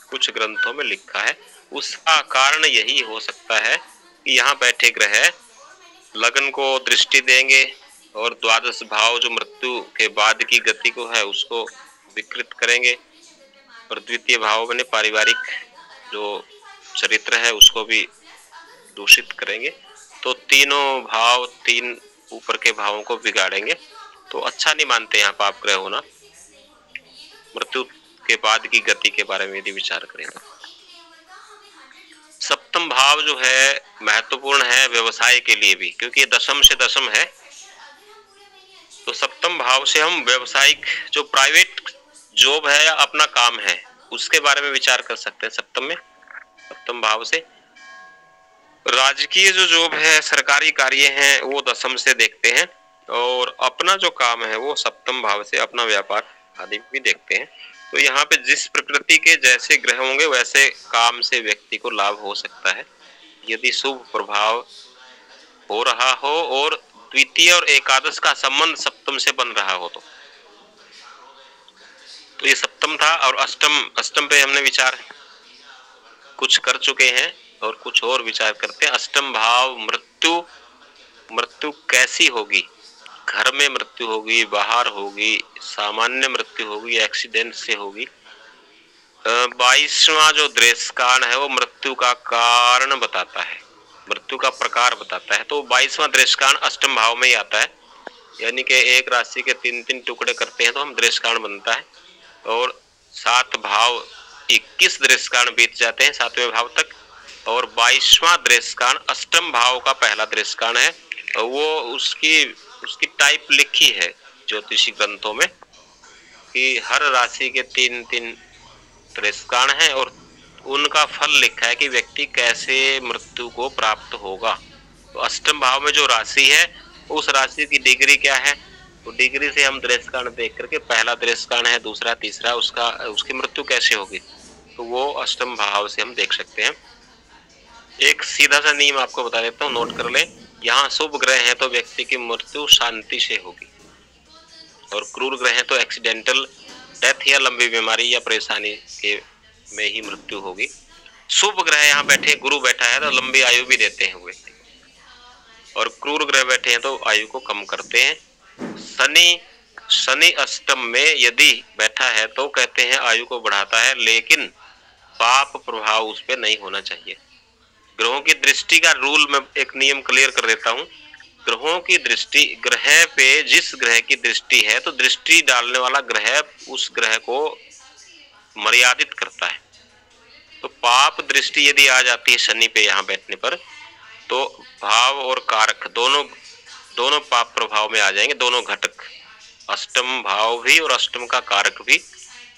कुछ ग्रंथों में लिखा है। उसका कारण यही हो सकता है कि यहाँ बैठे ग्रह लगन को दृष्टि देंगे और द्वादश भाव जो मृत्यु के बाद की गति को है उसको विकृत करेंगे, और द्वितीय भाव में पारिवारिक जो चरित्र है उसको भी दूषित करेंगे। तो तीनों भाव, 3 ऊपर के भावों को बिगाड़ेंगे। तो अच्छा नहीं मानते यहाँ पाप ग्रह होना। मृत्यु के बाद की गति के बारे में यदि विचार करें तो सप्तम भाव जो है महत्वपूर्ण है व्यवसाय के लिए भी, क्योंकि ये दशम से दशम है। तो सप्तम भाव से हम व्यवसायिक जो प्राइवेट जॉब है या अपना काम है उसके बारे में विचार कर सकते हैं सप्तम में, सप्तम भाव से। राजकीय जो जॉब है, सरकारी कार्य हैं, वो दशम से देखते हैं, और अपना जो काम है वो सप्तम भाव से, अपना व्यापार आदि भी देखते हैं। तो यहाँ पे जिस प्रकृति के जैसे ग्रह होंगे वैसे काम से व्यक्ति को लाभ हो सकता है, यदि शुभ प्रभाव हो रहा हो और द्वितीय और एकादश का संबंध सप्तम से बन रहा हो। तो ये सप्तम था। और अष्टम पे हमने विचार कुछ कर चुके हैं और कुछ और विचार करते हैं। अष्टम भाव मृत्यु कैसी होगी? घर में मृत्यु होगी, बाहर होगी, सामान्य मृत्यु होगी, एक्सीडेंट से होगी। 22वां जो दृश्यकांड है वो मृत्यु का कारण बताता है, मृत्यु का प्रकार बताता है। तो 22वां दृश्यकांड अष्टम भाव में ही आता है, यानी कि एक राशि के 3-3 टुकड़े करते हैं तो हम दृश्यकांड बनता है। और 7 भाव 21 दृश्यकांड बीत जाते हैं 7वें भाव तक। और 22वां दृश्यकांड अष्टम भाव का पहला दृश्यकांड है। वो उसकी टाइप लिखी है ज्योतिषी ग्रंथों में कि हर राशि के 3-3 दृश्यकांड हैं और उनका फल लिखा है कि व्यक्ति कैसे मृत्यु को प्राप्त होगा। तो अष्टम भाव में जो राशि है उस राशि की डिग्री क्या है, तो डिग्री से हम दृश्यकांड देख करके पहला दृश्यकांड है, दूसरा, तीसरा, उसकी मृत्यु कैसे होगी, तो वो अष्टम भाव से हम देख सकते हैं। एक सीधा सा नियम आपको बता देता हूँ, नोट कर ले। यहाँ शुभ ग्रह है तो व्यक्ति की मृत्यु शांति से होगी, और क्रूर ग्रह है तो एक्सीडेंटल डेथ या लंबी बीमारी या परेशानी के में ही मृत्यु होगी। शुभ ग्रह यहाँ बैठे, गुरु बैठा है तो लंबी आयु भी देते हैं व्यक्ति, और क्रूर ग्रह बैठे हैं तो आयु को कम करते हैं। शनि अष्टम में यदि बैठा है तो कहते हैं आयु को बढ़ाता है, लेकिन पाप प्रभाव उस पर नहीं होना चाहिए। ग्रहों की दृष्टि का रूल में एक नियम क्लियर कर देता हूँ। ग्रहों की दृष्टि, ग्रह पे जिस ग्रह की दृष्टि है तो दृष्टि डालने वाला ग्रह उस ग्रह को मर्यादित करता है। तो पाप दृष्टि यदि आ जाती है शनि पे यहाँ बैठने पर, तो भाव और कारक दोनों पाप प्रभाव में आ जाएंगे। दोनों घटक, अष्टम भाव भी और अष्टम का कारक भी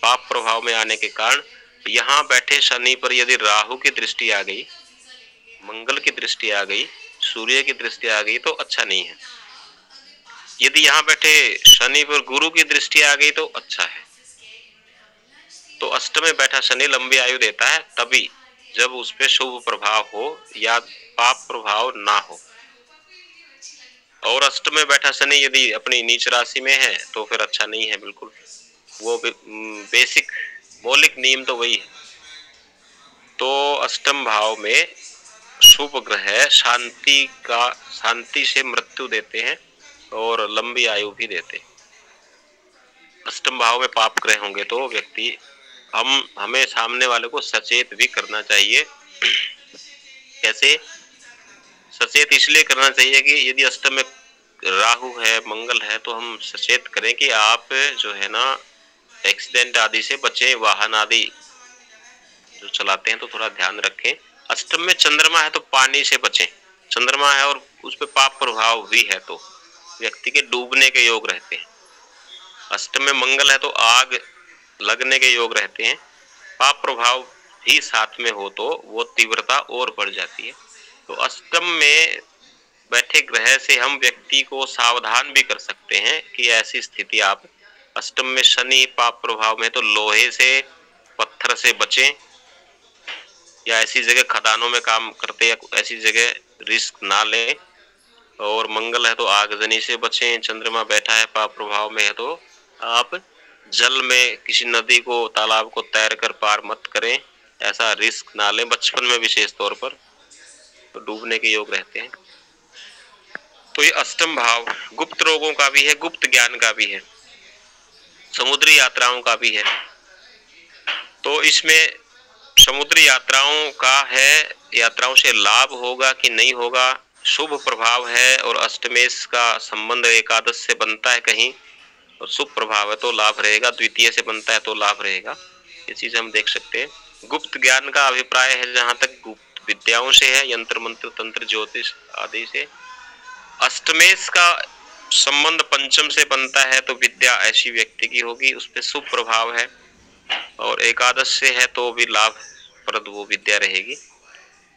पाप प्रभाव में आने के कारण यहाँ बैठे शनि पर यदि राहु की दृष्टि आ गई, मंगल की दृष्टि आ गई, सूर्य की दृष्टि आ गई तो अच्छा नहीं है। यदि यहाँ बैठे शनि पर गुरु की दृष्टि आ गई तो अच्छा है। तो अष्टम में बैठा शनि लंबी आयु देता है तभी जब उस पे शुभ प्रभाव हो या पाप प्रभाव ना हो। और अष्टम में बैठा शनि यदि अपनी नीच राशि में है तो फिर अच्छा नहीं है बिल्कुल। वो बेसिक मौलिक नियम तो वही है। तो अष्टम भाव में शुभ ग्रह शांति से मृत्यु देते हैं और लंबी आयु भी देते हैं। अष्टम भाव में पाप ग्रह होंगे तो व्यक्ति हमें सामने वाले को सचेत भी करना चाहिए। कैसे सचेत इसलिए करना चाहिए कि यदि अष्टम में राहु है, मंगल है, तो हम सचेत करें कि आप जो है ना एक्सीडेंट आदि से बचें, वाहन आदि जो चलाते हैं तो थोड़ा ध्यान रखें। अष्टम में चंद्रमा है तो पानी से बचें। चंद्रमा है और उस पर पाप प्रभाव भी है तो व्यक्ति के डूबने के योग रहते हैं। अष्टम में मंगल है तो आग लगने के योग रहते हैं। पाप प्रभाव भी साथ में हो तो वो तीव्रता और बढ़ जाती है। तो अष्टम में बैठे ग्रह से हम व्यक्ति को सावधान भी कर सकते हैं कि ऐसी स्थिति आप अष्टम में शनि पाप प्रभाव में तो लोहे से, पत्थर से बचें, या ऐसी जगह खदानों में काम करते या ऐसी जगह रिस्क ना लें। और मंगल है तो आगजनी से बचें। चंद्रमा बैठा है पाप प्रभाव में है तो आप जल में किसी नदी को, तालाब को तैर कर पार मत करें, ऐसा रिस्क ना लें। बचपन में विशेष तौर पर तो डूबने के योग रहते हैं। तो ये अष्टम भाव गुप्त रोगों का भी है, गुप्त ज्ञान का भी है, समुद्री यात्राओं का भी है। तो इसमें समुद्री यात्राओं का है, यात्राओं से लाभ होगा कि नहीं होगा, शुभ प्रभाव है और अष्टमेश का संबंध एकादश से बनता है कहीं, और शुभ प्रभाव है तो लाभ रहेगा, द्वितीय से बनता है तो लाभ रहेगा। ये चीज हम देख सकते हैं। गुप्त ज्ञान का अभिप्राय है जहां तक गुप्त विद्याओं से है, यंत्र मंत्र तंत्र ज्योतिष आदि से। अष्टमेश का संबंध पंचम से बनता है तो विद्या ऐसी व्यक्ति की होगी, उस पर शुभ प्रभाव है। और एकादश से है तो भी लाभप्रद वो विद्या रहेगी।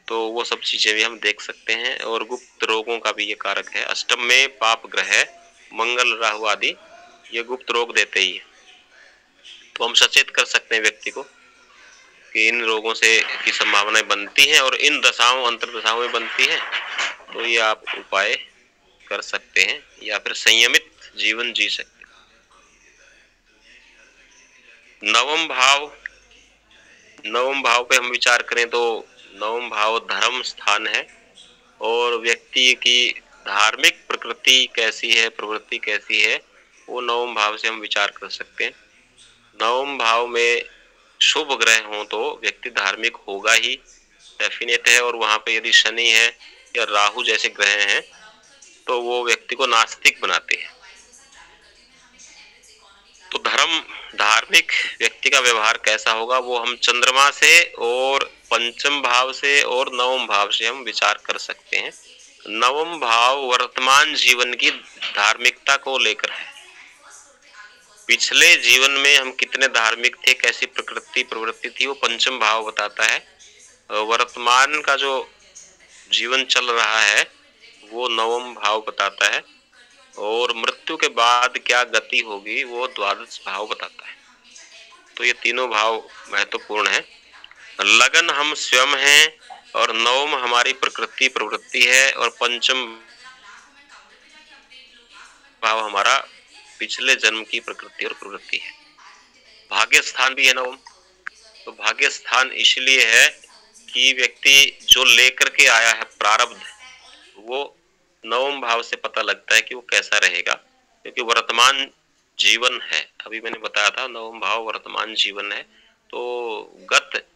तो वो सब चीजें भी हम देख सकते हैं। और गुप्त रोगों का भी ये कारक है। अष्टम में पाप ग्रह मंगल राहु आदि ये गुप्त रोग देते ही है। तो हम सचेत कर सकते हैं व्यक्ति को कि इन रोगों से की संभावनाएं बनती हैं और इन दशाओं अंतर दशाओं में बनती हैं। तो ये आप उपाय कर सकते हैं या फिर संयमित जीवन जी सकते हैं। नवम भाव पे हम विचार करें तो नवम भाव धर्म स्थान है और व्यक्ति की धार्मिक प्रकृति कैसी है, प्रवृत्ति कैसी है, वो नवम भाव से हम विचार कर सकते हैं। नवम भाव में शुभ ग्रह हो तो व्यक्ति धार्मिक होगा ही, डेफिनेट है। और वहां पे यदि शनि है या राहु जैसे ग्रह हैं तो वो व्यक्ति को नास्तिक बनाते हैं। तो धार्मिक व्यक्ति का व्यवहार कैसा होगा वो हम चंद्रमा से और पंचम भाव से और नवम भाव से हम विचार कर सकते हैं। नवम भाव वर्तमान जीवन की धार्मिकता को लेकर है। पिछले जीवन में हम कितने धार्मिक थे, कैसी प्रकृति प्रवृत्ति थी, वो पंचम भाव बताता है। वर्तमान का जो जीवन चल रहा है वो नवम भाव बताता है। और मृत्यु के बाद क्या गति होगी वो द्वादश भाव बताता है। तो ये तीनों भाव महत्वपूर्ण है। लगन हम स्वयं हैं और नवम हमारी प्रकृति प्रवृत्ति है और पंचम भाव हमारा पिछले जन्म की प्रकृति और प्रवृत्ति है। भाग्य स्थान भी है नवम। तो भाग्य स्थान इसलिए है कि व्यक्ति जो लेकर के आया है प्रारब्ध, वो नवम भाव से पता लगता है कि वो कैसा रहेगा। क्योंकि वर्तमान जीवन है, अभी मैंने बताया था नवम भाव वर्तमान जीवन है। तो गत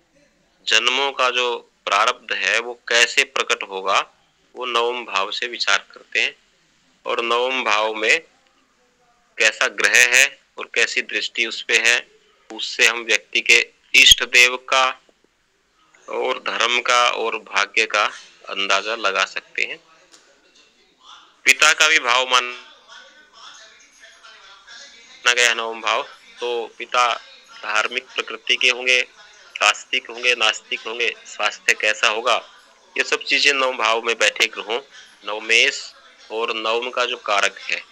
जन्मों का जो प्रारब्ध है वो कैसे प्रकट होगा वो नवम भाव से विचार करते हैं। और नवम भाव में कैसा ग्रह है और कैसी दृष्टि उस पे है, उससे हम व्यक्ति के इष्ट देव का और धर्म का और भाग्य का अंदाजा लगा सकते हैं। पिता का भी भाव माना गया है नवम भाव। तो पिता धार्मिक प्रकृति के होंगे, आस्तिक होंगे, नास्तिक होंगे, स्वास्थ्य कैसा होगा, ये सब चीजें नवम भाव में बैठे ग्रहों नवमेश और नवम का जो कारक है,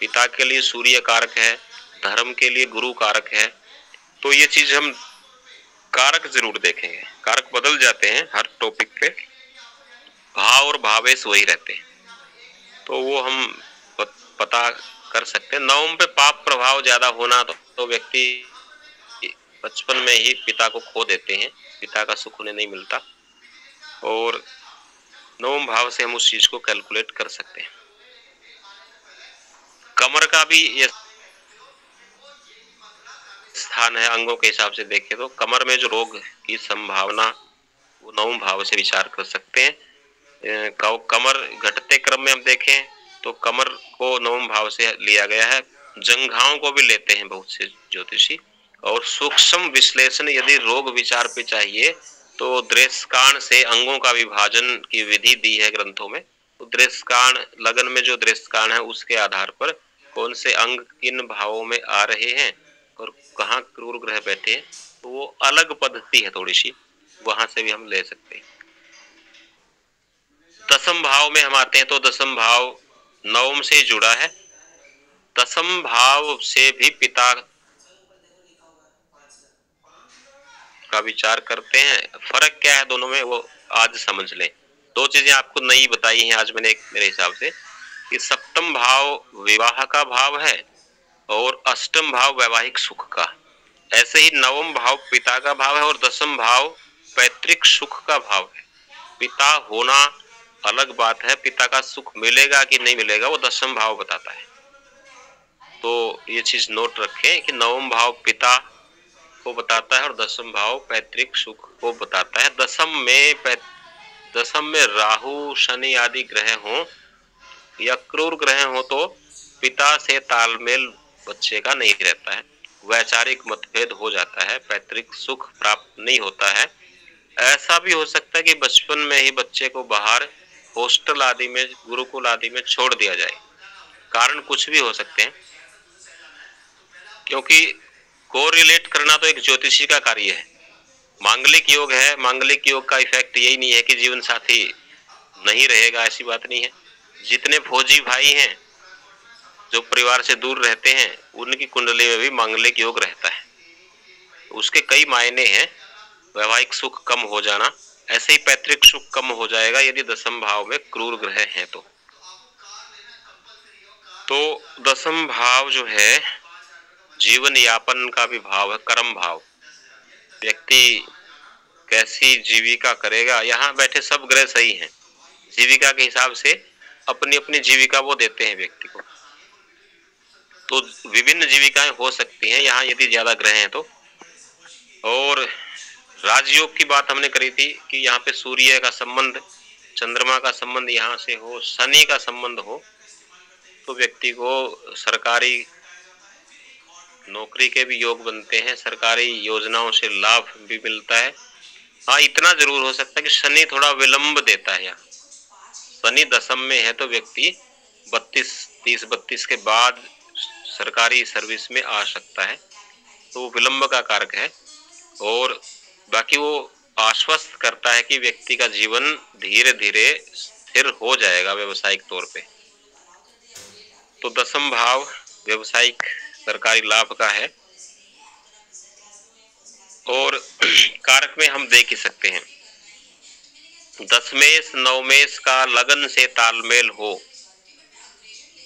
पिता के लिए सूर्य कारक है, धर्म के लिए गुरु कारक है। तो ये चीज हम कारक जरूर देखेंगे। कारक बदल जाते हैं हर टॉपिक पे, भाव और भावेश वही रहते हैं। तो वो हम पता कर सकते हैं। नवम पे पाप प्रभाव ज्यादा होना तो व्यक्ति बचपन में ही पिता को खो देते हैं, पिता का सुख उन्हें नहीं मिलता। और नवम भाव से हम उस चीज को कैलकुलेट कर सकते हैं। कमर का भी ये स्थान है। अंगों के हिसाब से देखें तो कमर में जो रोग की संभावना वो नवम भाव से विचार कर सकते हैं। कमर घटते क्रम में हम देखें तो कमर को नवम भाव से लिया गया है। जंघाओं को भी लेते हैं बहुत से ज्योतिषी। और सूक्ष्म विश्लेषण यदि रोग विचार पे चाहिए तो दृष्काण से अंगों का विभाजन की विधि दी है ग्रंथों में। तो दृष्काण, लगन में जो दृष्काण है उसके आधार पर कौन से अंग किन भावों में आ रहे हैं और कहाँ क्रूर ग्रह बैठे हैं, तो वो अलग पद्धति है थोड़ी सी, वहां से भी हम ले सकते हैं। दसम भाव में हम आते हैं तो दसम भाव नवम से जुड़ा है। दसम भाव से भी पिता का विचार करते हैं। फर्क क्या है दोनों में वो आज समझ लें। दो चीजें आपको नई बताई हैं आज मैंने मेरे हिसाब से, कि सप्तम भाव विवाह का भाव है और अष्टम भाव वैवाहिक सुख का। ऐसे ही नवम भाव पिता का भाव है और दसम भाव पैतृक सुख का भाव है। पिता होना अलग बात है, पिता का सुख मिलेगा कि नहीं मिलेगा वो दसम भाव बताता है। तो ये चीज नोट रखें कि नवम भाव पिता को बताता है और दसम भाव पैतृक सुख को बताता है। दसम में राहु शनि आदि ग्रह हो या क्रूर ग्रह हो तो पिता से तालमेल बच्चे का नहीं रहता है, वैचारिक मतभेद हो जाता है, पैतृक सुख प्राप्त नहीं होता है। ऐसा भी हो सकता है कि बचपन में ही बच्चे को बाहर हॉस्टल आदि में, गुरुकुल आदि में छोड़ दिया जाए, कारण कुछ भी हो सकते हैं, क्योंकि कोरिलेट करना तो एक ज्योतिषी का कार्य है। मांगलिक योग है, मांगलिक योग का इफेक्ट यही नहीं है कि जीवन साथी नहीं रहेगा, ऐसी बात नहीं है। जितने फौजी भाई हैं जो परिवार से दूर रहते हैं, उनकी कुंडली में भी मांगलिक योग रहता है। उसके कई मायने हैं। वैवाहिक सुख कम हो जाना, ऐसे ही पैतृक सुख कम हो जाएगा यदि दशम भाव में क्रूर ग्रह हैं तो दशम भाव जो है जीवन यापन का भी भाव है, कर्म भाव। व्यक्ति कैसी जीविका करेगा, यहाँ बैठे सब ग्रह सही हैं, जीविका के हिसाब से अपनी अपनी जीविका वो देते हैं व्यक्ति को। तो विभिन्न जीविकाएं हो सकती हैं यहाँ यदि ज्यादा ग्रह हैं तो। और राजयोग की बात हमने करी थी कि यहाँ पे सूर्य का संबंध, चंद्रमा का संबंध यहाँ से हो, शनि का संबंध हो, तो व्यक्ति को सरकारी नौकरी के भी योग बनते हैं, सरकारी योजनाओं से लाभ भी मिलता है। हाँ, इतना जरूर हो सकता है कि शनि थोड़ा विलंब देता है। यहाँ शनि दशम में है तो व्यक्ति 30-32 के बाद सरकारी सर्विस में आ सकता है, तो वो विलंब का कारक है। और बाकी वो आश्वस्त करता है कि व्यक्ति का जीवन धीरे धीरे स्थिर हो जाएगा व्यवसायिक तौर पे। तो दशम भाव व्यवसायिक सरकारी लाभ का है। और कारक में हम देख ही सकते हैं, दशमेश नवमेश का लगन से तालमेल हो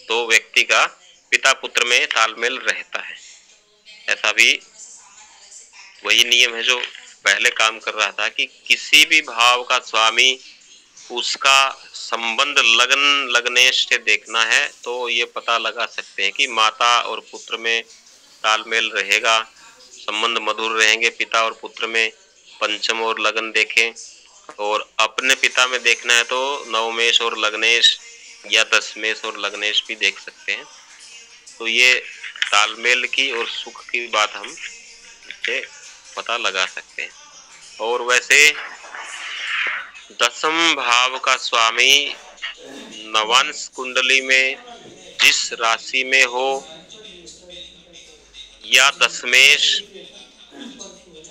तो व्यक्ति का पिता पुत्र में तालमेल रहता है। ऐसा भी वही नियम है जो पहले काम कर रहा था कि किसी भी भाव का स्वामी उसका संबंध लगन लग्नेश से देखना है तो ये पता लगा सकते हैं कि माता और पुत्र में तालमेल रहेगा, संबंध मधुर रहेंगे। पिता और पुत्र में पंचम और लगन देखें, और अपने पिता में देखना है तो नवमेश और लग्नेश या दशमेश और लग्नेश भी देख सकते हैं। तो ये तालमेल की और सुख की बात हम इससे पता लगा सकते हैं। और वैसे दशम भाव का स्वामी नवांश कुंडली में जिस राशि में हो या दशमेश,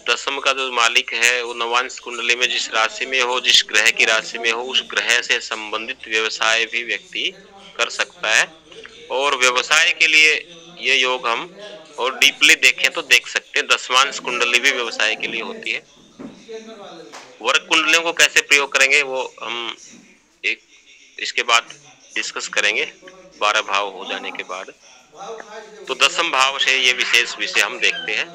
दशम का जो मालिक है वो नवांश कुंडली में जिस राशि में हो, जिस ग्रह की राशि में हो, उस ग्रह से संबंधित व्यवसाय भी व्यक्ति कर सकता है। और व्यवसाय के लिए ये योग हम और डीपली देखें तो देख सकते हैं, दशमांश कुंडली भी व्यवसाय के लिए होती है। वर्ग कुंडलियों को कैसे प्रयोग करेंगे वो हम एक इसके बाद डिस्कस करेंगे 12 भाव हो जाने के बाद। तो दशम भाव से ये विशेष विषय हम देखते हैं।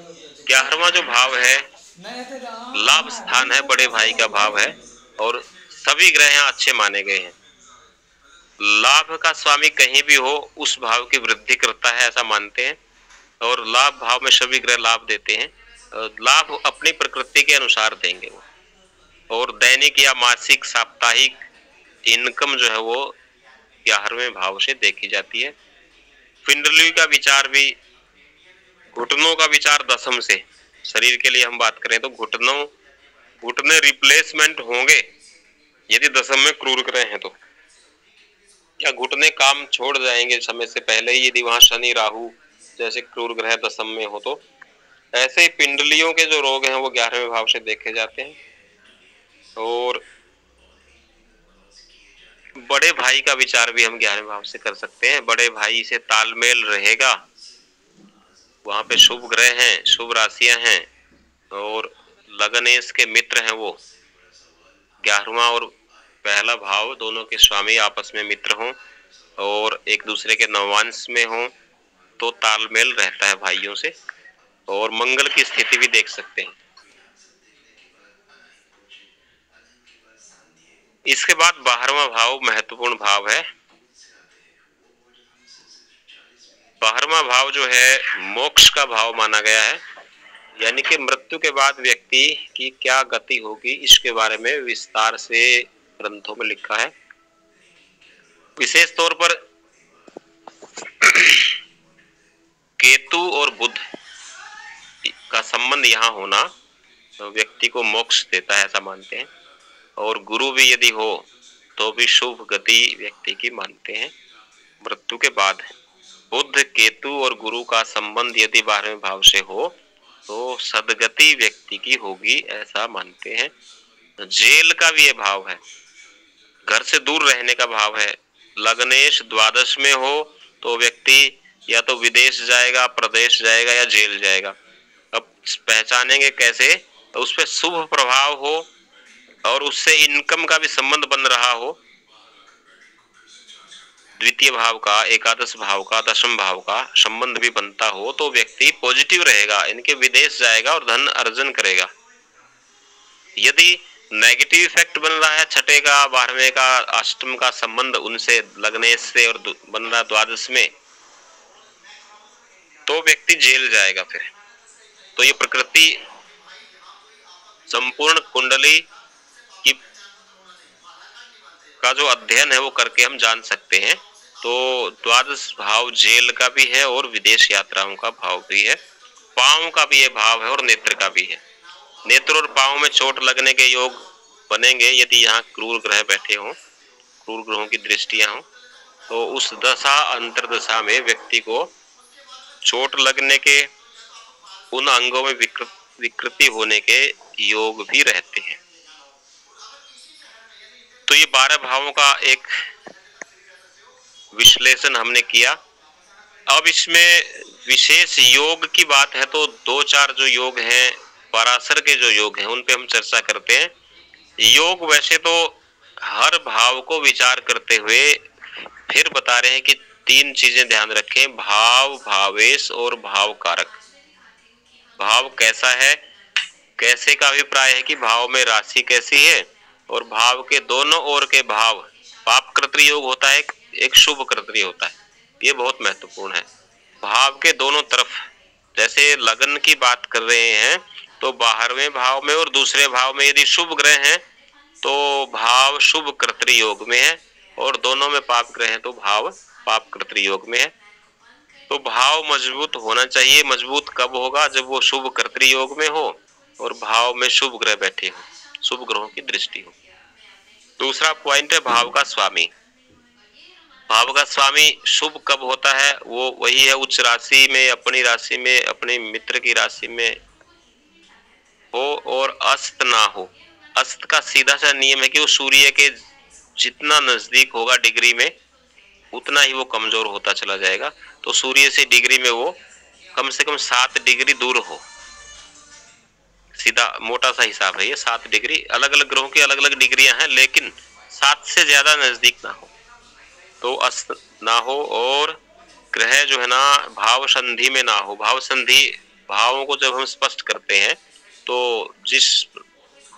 11वां जो भाव है लाभ स्थान है, बड़े भाई का भाव है, और सभी ग्रह यहाँ अच्छे माने गए हैं। लाभ का स्वामी कहीं भी हो उस भाव की वृद्धि करता है ऐसा मानते हैं, और लाभ भाव में सभी ग्रह लाभ देते हैं। लाभ अपनी प्रकृति के अनुसार देंगे वो, और दैनिक या मासिक साप्ताहिक इनकम जो है वो 11वें भाव से देखी जाती है। पिंडली का विचार भी, घुटनों का विचार दशम से, शरीर के लिए हम बात करें तो घुटने रिप्लेसमेंट होंगे यदि दशम में क्रूर ग्रह हैं तो, या घुटने काम छोड़ जाएंगे समय से पहले ही यदि वहां शनि राहु जैसे क्रूर ग्रह दशम में हो तो। ऐसे ही पिंडलियों के जो रोग हैं वो 11वें भाव से देखे जाते हैं। और बड़े भाई का विचार भी हम 11वें भाव से कर सकते हैं। बड़े भाई से तालमेल रहेगा, वहां पे शुभ ग्रह हैं, शुभ राशियां हैं, और लगनेश के मित्र हैं वो। 11वां और पहला भाव दोनों के स्वामी आपस में मित्र हों और एक दूसरे के नवांश में हों तो तालमेल रहता है भाइयों से। और मंगल की स्थिति भी देख सकते हैं। इसके बाद 12वां भाव महत्वपूर्ण भाव है। 12वां भाव जो है मोक्ष का भाव माना गया है, यानी कि मृत्यु के बाद व्यक्ति की क्या गति होगी इसके बारे में विस्तार से ग्रंथों में लिखा है। विशेष तौर पर केतु और बुध का संबंध यहाँ होना तो व्यक्ति को मोक्ष देता है ऐसा मानते हैं, और गुरु भी यदि हो तो भी शुभ गति व्यक्ति की मानते हैं। मृत्यु के बाद है। बुध, केतु और गुरु का संबंध यदि 12वें भाव से हो तो सदगति व्यक्ति की होगी, ऐसा मानते हैं। जेल का भी ये भाव है, घर से दूर रहने का भाव है। लग्नेश द्वादश में हो तो व्यक्ति या तो विदेश जाएगा, प्रदेश जाएगा या जेल जाएगा। अब पहचानेंगे कैसे? तो उस पर शुभ प्रभाव हो और उससे इनकम का भी संबंध बन रहा हो, द्वितीय भाव का, एकादश भाव का, दशम भाव का संबंध भी बनता हो तो व्यक्ति पॉजिटिव रहेगा, इनके विदेश जाएगा और धन अर्जन करेगा। यदि नेगेटिव इफेक्ट बन रहा है छठे का, 12वें का, अष्टम का संबंध उनसे लग्नेश से और बन रहा द्वादश में, तो व्यक्ति जेल जाएगा फिर। तो ये प्रकृति संपूर्ण कुंडली की का जो अध्ययन है वो करके हम जान सकते हैं। तो द्वादश भाव जेल का भी है और विदेश यात्राओं का भाव भी है। पांव का भी ये भाव है और नेत्र का भी है। नेत्र और पांव में चोट लगने के योग बनेंगे यदि यहाँ क्रूर ग्रह बैठे हों, क्रूर ग्रहों की दृष्टियां हों, तो उस दशा अंतर्दशा में व्यक्ति को चोट लगने के, उन अंगों में विकृति होने के योग भी रहते हैं। तो ये 12 भावों का एक विश्लेषण हमने किया। अब इसमें विशेष योग की बात है तो 2-4 जो योग हैं, पराशर के जो योग हैं, उन पे हम चर्चा करते हैं। योग वैसे तो हर भाव को विचार करते हुए फिर बता रहे हैं कि 3 चीजें ध्यान रखें, भाव, भावेश और भाव कारक। भाव कैसा है, कैसे का अभिप्राय है कि भाव में राशि कैसी है, और भाव के दोनों ओर के भाव, पाप कर्तृ योग होता है, एक शुभ कर्तृ होता है, ये बहुत महत्वपूर्ण है। भाव के दोनों तरफ, जैसे लगन की बात कर रहे हैं तो 12वें भाव में और दूसरे भाव में यदि शुभ ग्रह हैं तो भाव शुभ कर्तृ योग में है, और दोनों में पाप ग्रह हैं तो भाव पाप कर्तृ योग में है। तो भाव मजबूत होना चाहिए। मजबूत कब होगा? जब वो शुभ कर्तृ योग में हो और भाव में शुभ ग्रह बैठे हो, शुभ ग्रहों की दृष्टि हो। दूसरा पॉइंट है भाव का स्वामी। भाव का स्वामी शुभ कब होता है? वो वही है उच्च राशि में, अपनी राशि में, अपने मित्र की राशि में हो और अस्त ना हो। अस्त का सीधा सा नियम है कि वो सूर्य के जितना नजदीक होगा डिग्री में उतना ही वो कमजोर होता चला जाएगा। तो सूर्य से डिग्री में वो कम से कम 7 डिग्री दूर हो। सीधा मोटा सा हिसाब है ये, 7 डिग्री। अलग अलग ग्रहों की अलग अलग डिग्रियां हैं, लेकिन 7 से ज्यादा नजदीक ना हो, तो अस्त ना हो। और ग्रह जो है ना भाव संधि में ना हो। भाव संधि, भावों को जब हम स्पष्ट करते हैं तो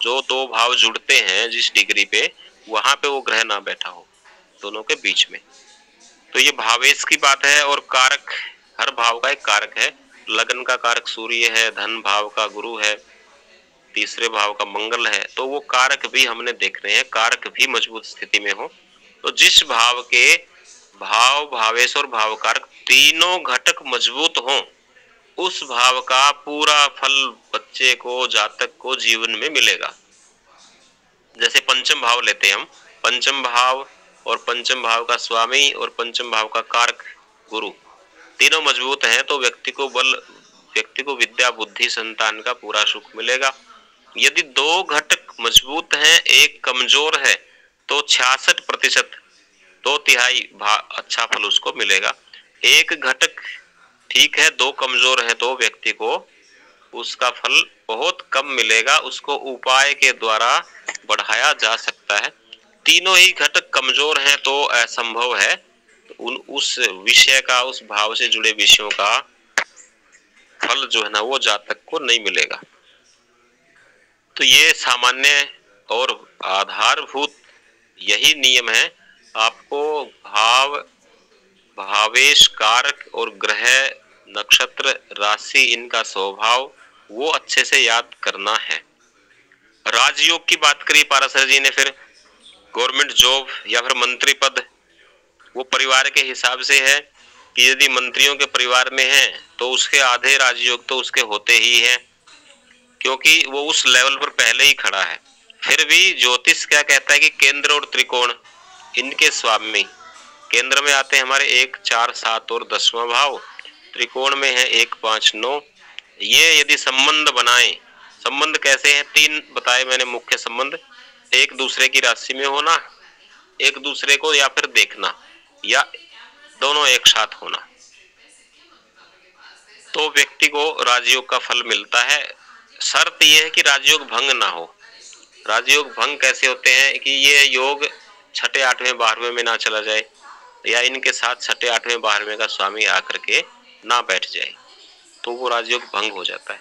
जो 2 भाव जुड़ते हैं जिस डिग्री पे, वहां पे वो ग्रह ना बैठा हो, दोनों के बीच में। तो ये भावेश की बात है। और कारक, हर भाव का एक कारक है। लगन का कारक सूर्य है, धन भाव का गुरु है, तीसरे भाव का मंगल है। तो वो कारक भी हमने देख रहे हैं, कारक भी मजबूत स्थिति में हो। तो जिस भाव के भाव, भावेश और भाव कारक तीनों घटक मजबूत हों, उस भाव का पूरा फल बच्चे को, जातक को जीवन में मिलेगा। जैसे पंचम भाव लेते हैं हम, पंचम भाव और पंचम भाव का स्वामी और पंचम भाव का कारक गुरु तीनों मजबूत हैं तो व्यक्ति को बल, व्यक्ति को विद्या, बुद्धि, संतान का पूरा सुख मिलेगा। यदि 2 घटक मजबूत हैं, एक कमजोर है, तो 66%, 2/3 अच्छा फल उसको मिलेगा। एक घटक ठीक है, 2 कमजोर है, तो व्यक्ति को उसका फल बहुत कम मिलेगा। उसको उपाय के द्वारा बढ़ाया जा सकता है। तीनों ही घटक कमजोर हैं तो असंभव है उस विषय का, उस भाव से जुड़े विषयों का फल जो है ना वो जातक को नहीं मिलेगा। तो ये सामान्य और आधारभूत यही नियम है। आपको भाव, भावेश, कारक और ग्रह, नक्षत्र, राशि, इनका स्वभाव वो अच्छे से याद करना है। राजयोग की बात करी पाराशर जी ने, फिर गवर्नमेंट जॉब या फिर मंत्री पद, वो परिवार के हिसाब से है कि यदि मंत्रियों के परिवार में है तो उसके आधे राजयोग तो उसके होते ही हैं, क्योंकि वो उस लेवल पर पहले ही खड़ा है। फिर भी ज्योतिष क्या कहता है कि केंद्र और त्रिकोण, इनके स्वामी केंद्र में आते हैं हमारे 1, 4, 7 और 10वां भाव, त्रिकोण में है 1, 5, 9। ये यदि संबंध बनाएं, संबंध कैसे हैं? 3 बताए मैंने मुख्य संबंध। एक दूसरे की राशि में होना, एक दूसरे को या फिर देखना, या दोनों एक साथ होना, तो व्यक्ति को राजयोग का फल मिलता है। शर्त यह है कि राजयोग भंग ना हो। राजयोग भंग कैसे होते हैं? कि ये योग 6, 8वें, 12वें में ना चला जाए, या इनके साथ 6, 8वें, 12वें का स्वामी आकर के ना बैठ जाए, तो वो राजयोग भंग हो जाता है।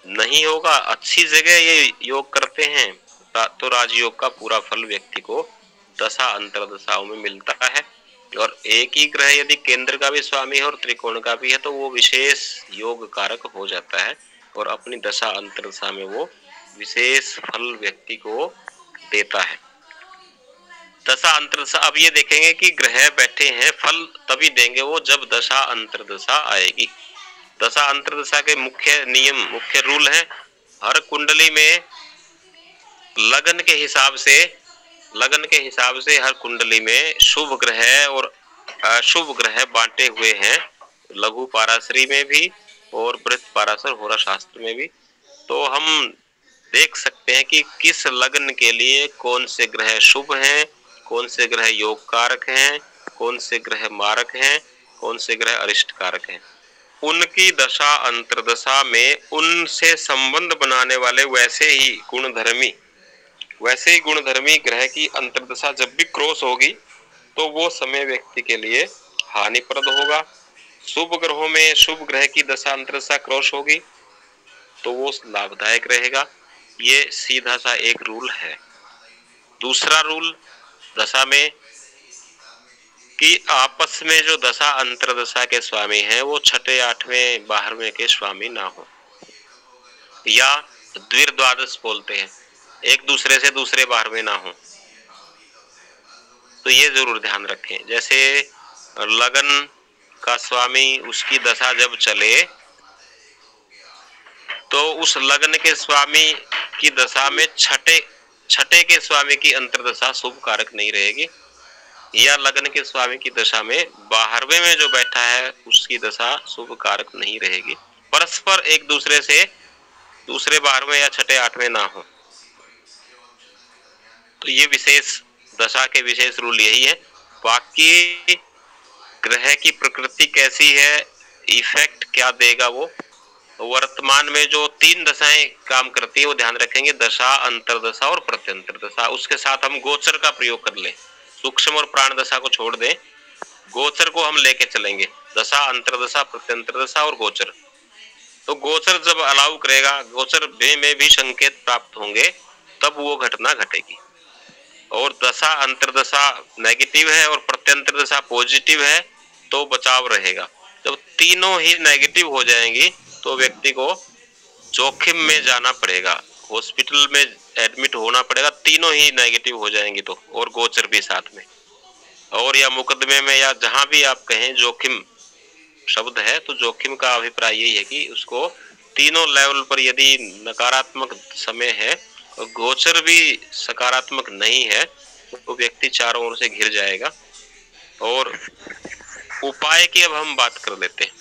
नहीं होगा, अच्छी जगह ये योग करते हैं, तो राजयोग का पूरा फल व्यक्ति को दशा अंतरदशाओं में मिलता है। और एक ही ग्रह यदि केंद्र का भी स्वामी है और त्रिकोण का भी है, तो वो विशेष योग कारक हो जाता है और अपनी दशा अंतरदशा में वो विशेष फल व्यक्ति को देता है। दशा अंतरदशा, अब ये देखेंगे कि ग्रह बैठे हैं, फल तभी देंगे वो जब दशा अंतरदशा आएगी। दशा अंतरदशा के मुख्य नियम, मुख्य रूल हैं। हर कुंडली में लगन के हिसाब से हर कुंडली में शुभ ग्रह और अशुभ ग्रह बांटे हुए हैं, लघु पाराशरी में भी और बृहत पाराशर होरा शास्त्र में भी। तो हम देख सकते हैं कि किस लगन के लिए कौन से ग्रह शुभ हैं, कौन से ग्रह योग कारक हैं, कौन से ग्रह मारक हैं, कौन से ग्रह अरिष्ट कारक हैं। उनकी दशा अंतरदशा में उनसे संबंध बनाने वाले वैसे ही गुणधर्मी ग्रह की अंतरदशा जब भी क्रॉस होगी, तो वो समय व्यक्ति के लिए हानिप्रद होगा। शुभ ग्रहों में शुभ ग्रह की दशा अंतरदशा क्रॉस होगी तो वो लाभदायक रहेगा। ये सीधा सा एक रूल है। दूसरा रूल दशा में कि आपस में जो दशा अंतरदशा के स्वामी हैं वो 6, 8वें, 12वें के स्वामी ना हो, या द्विर्द्वादश बोलते हैं, एक दूसरे से दूसरे 12वें ना हो। तो ये जरूर ध्यान रखें। जैसे लगन का स्वामी, उसकी दशा जब चले तो उस लगन के स्वामी की दशा में छठे के स्वामी की अंतरदशा शुभ कारक नहीं रहेगी, या लगन के स्वामी की दशा में 12वें में जो बैठा है उसकी दशा शुभ कारक नहीं रहेगी। परस्पर एक दूसरे से दूसरे 12वें या 6, 8वें ना हो। तो ये विशेष दशा के विशेष रूल यही है। बाकी ग्रह की प्रकृति कैसी है, इफेक्ट क्या देगा, वो वर्तमान में जो 3 दशाएं काम करती है वो ध्यान रखेंगे, दशा, अंतरदशा और प्रत्यंतर दशा। उसके साथ हम गोचर का प्रयोग कर लें, सूक्ष्म और प्राण दशा को छोड़ दें, गोचर को हम लेके चलेंगे, दशा, अंतरदशा, प्रत्यंतर दशा और गोचर। तो गोचर जब अलाउ करेगा, गोचर में भी संकेत प्राप्त होंगे, तब वो घटना घटेगी। और दशा अंतरदशा नेगेटिव है और प्रत्यंतर दशा पॉजिटिव है तो बचाव रहेगा। जब तीनों ही नेगेटिव हो जाएंगी तो व्यक्ति को जोखिम में जाना पड़ेगा, हॉस्पिटल में एडमिट होना पड़ेगा, तीनों ही नेगेटिव हो जाएंगी तो, और गोचर भी साथ में, और या मुकदमे में, या जहां भी आप कहें जोखिम शब्द है, तो जोखिम का अभिप्राय यही है कि उसको तीनों लेवल पर यदि नकारात्मक समय है और गोचर भी सकारात्मक नहीं है तो व्यक्ति चारों ओर से घिर जाएगा। और उपाय की अब हम बात कर लेते हैं।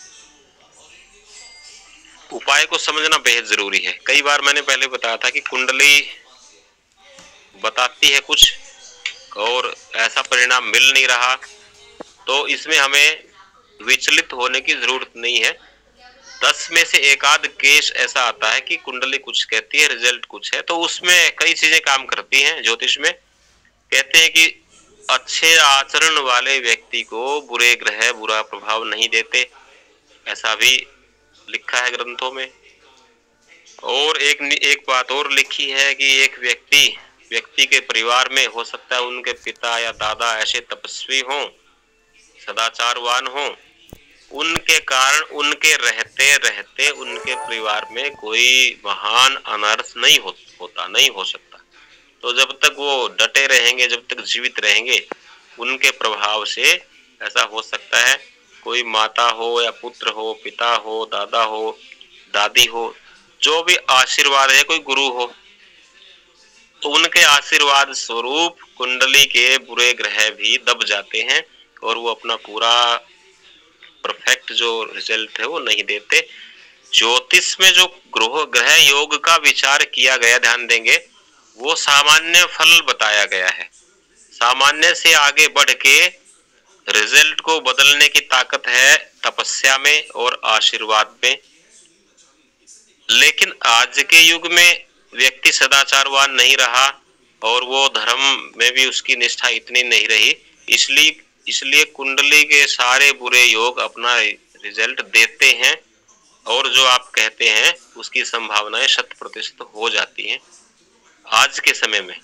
उपाय को समझना बेहद जरूरी है। कई बार मैंने पहले बताया था कि कुंडली बताती है कुछ और ऐसा परिणाम मिल नहीं रहा, तो इसमें हमें विचलित होने की जरूरत नहीं है। 10 में से एक आध केस ऐसा आता है कि कुंडली कुछ कहती है, रिजल्ट कुछ है, तो उसमें कई चीजें काम करती हैं। ज्योतिष में कहते हैं कि अच्छे आचरण वाले व्यक्ति को बुरे ग्रह बुरा प्रभाव नहीं देते, ऐसा भी लिखा है ग्रंथों में। और एक बात और लिखी है कि एक व्यक्ति के परिवार में हो सकता है उनके पिता या दादा ऐसे तपस्वी हों, सदाचारवान हों, उनके कारण उनके रहते उनके परिवार में कोई महान अनर्थ नहीं हो सकता। तो जब तक वो डटे रहेंगे, जब तक जीवित रहेंगे, उनके प्रभाव से ऐसा हो सकता है कोई माता हो या पुत्र हो, पिता हो, दादा हो, दादी हो, जो भी आशीर्वाद है, कोई गुरु हो, तो उनके आशीर्वाद स्वरूप कुंडली के बुरे ग्रह भी दब जाते हैं। और वो अपना पूरा परफेक्ट जो रिजल्ट है वो नहीं देते। ज्योतिष में जो ग्रह योग का विचार किया गया, ध्यान देंगे, वो सामान्य फल बताया गया है। सामान्य से आगे बढ़ के रिजल्ट को बदलने की ताकत है तपस्या में और आशीर्वाद में। लेकिन आज के युग में व्यक्ति सदाचारवान नहीं रहा और वो धर्म में भी उसकी निष्ठा इतनी नहीं रही, इसलिए कुंडली के सारे बुरे योग अपना रिजल्ट देते हैं और जो आप कहते हैं उसकी संभावनाएं 100% हो जाती हैं आज के समय में।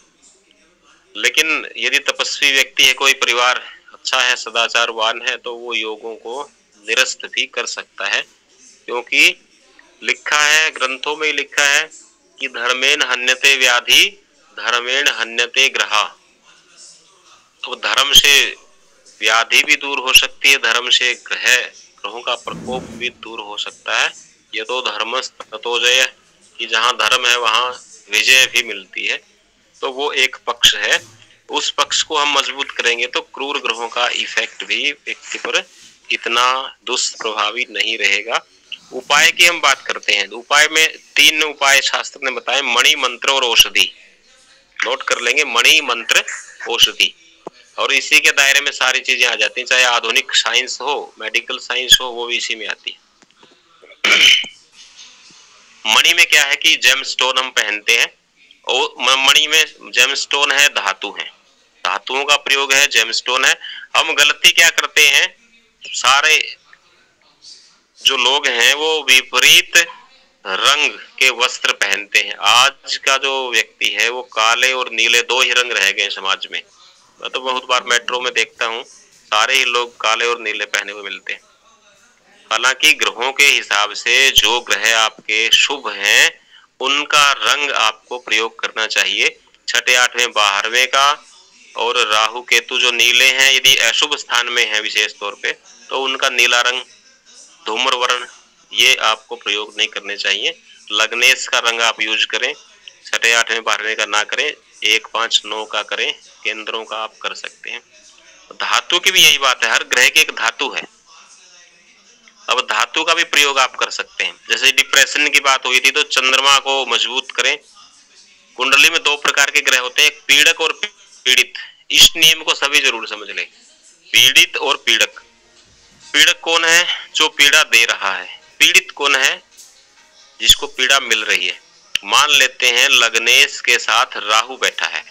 लेकिन यदि तपस्वी व्यक्ति है, कोई परिवार अच्छा है, सदाचारवान है, तो वो योगों को निरस्त भी कर सकता है, क्योंकि लिखा है, ग्रंथों में लिखा है कि धर्मेण हन्यते व्याधि धर्मेण हन्यते ग्रहा। तो धर्म से व्याधि भी दूर हो सकती है, धर्म से ग्रहों का प्रकोप भी दूर हो सकता है। ये तो धर्म ततो जय, कि जहाँ धर्म है वहाँ विजय भी मिलती है। तो वो एक पक्ष है, उस पक्ष को हम मजबूत करेंगे तो क्रूर ग्रहों का इफेक्ट भी व्यक्ति पर इतना दुष्प्रभावी नहीं रहेगा। उपाय की हम बात करते हैं। उपाय में 3 उपाय शास्त्र ने बताए, मणि, मंत्र और औषधि। नोट कर लेंगे, मणि, मंत्र, औषधि, और इसी के दायरे में सारी चीजें आ जाती हैं। चाहे आधुनिक साइंस हो, मेडिकल साइंस हो, वो भी इसी में आती है। मणि में क्या है कि जेम स्टोन हम पहनते हैं, और मणि में जेम स्टोन है, धातु है, धातुओं का प्रयोग है, जेम स्टोन है। हम गलती क्या करते हैं, सारे जो लोग हैं वो विपरीत रंग के वस्त्र पहनते हैं। आज का जो व्यक्ति है वो काले और नीले 2 ही रंग रह गए समाज में। मैं तो बहुत बार मेट्रो में देखता हूँ, सारे ही लोग काले और नीले पहने हुए मिलते हैं। हालांकि ग्रहों के हिसाब से जो ग्रह आपके शुभ हैं उनका रंग आपको प्रयोग करना चाहिए। 6, 8वें, 12वें का, और राहु केतु जो नीले हैं, यदि अशुभ स्थान में है विशेष तौर पे, तो उनका नीला रंग, धूम्र वर्ण, ये आपको प्रयोग नहीं करने चाहिए। लग्नेश का रंग आप यूज करें, 6, 8वें, 12वें का ना करें, 1, 5, 9 का करें, केंद्रों का आप कर सकते हैं। धातु की भी यही बात है, हर ग्रह की एक धातु है। अब धातु का भी प्रयोग आप कर सकते हैं। जैसे डिप्रेशन की बात हुई थी, तो चंद्रमा को मजबूत करें। कुंडली में 2 प्रकार के ग्रह होते हैं, एक पीड़क और पीड़ित। इस नियम को सभी जरूर समझ लें, पीड़ित और पीड़क। पीड़क कौन है, जो पीड़ा दे रहा है। पीड़ित कौन है, जिसको पीड़ा मिल रही है। मान लेते हैं लग्नेश के साथ राहु बैठा है,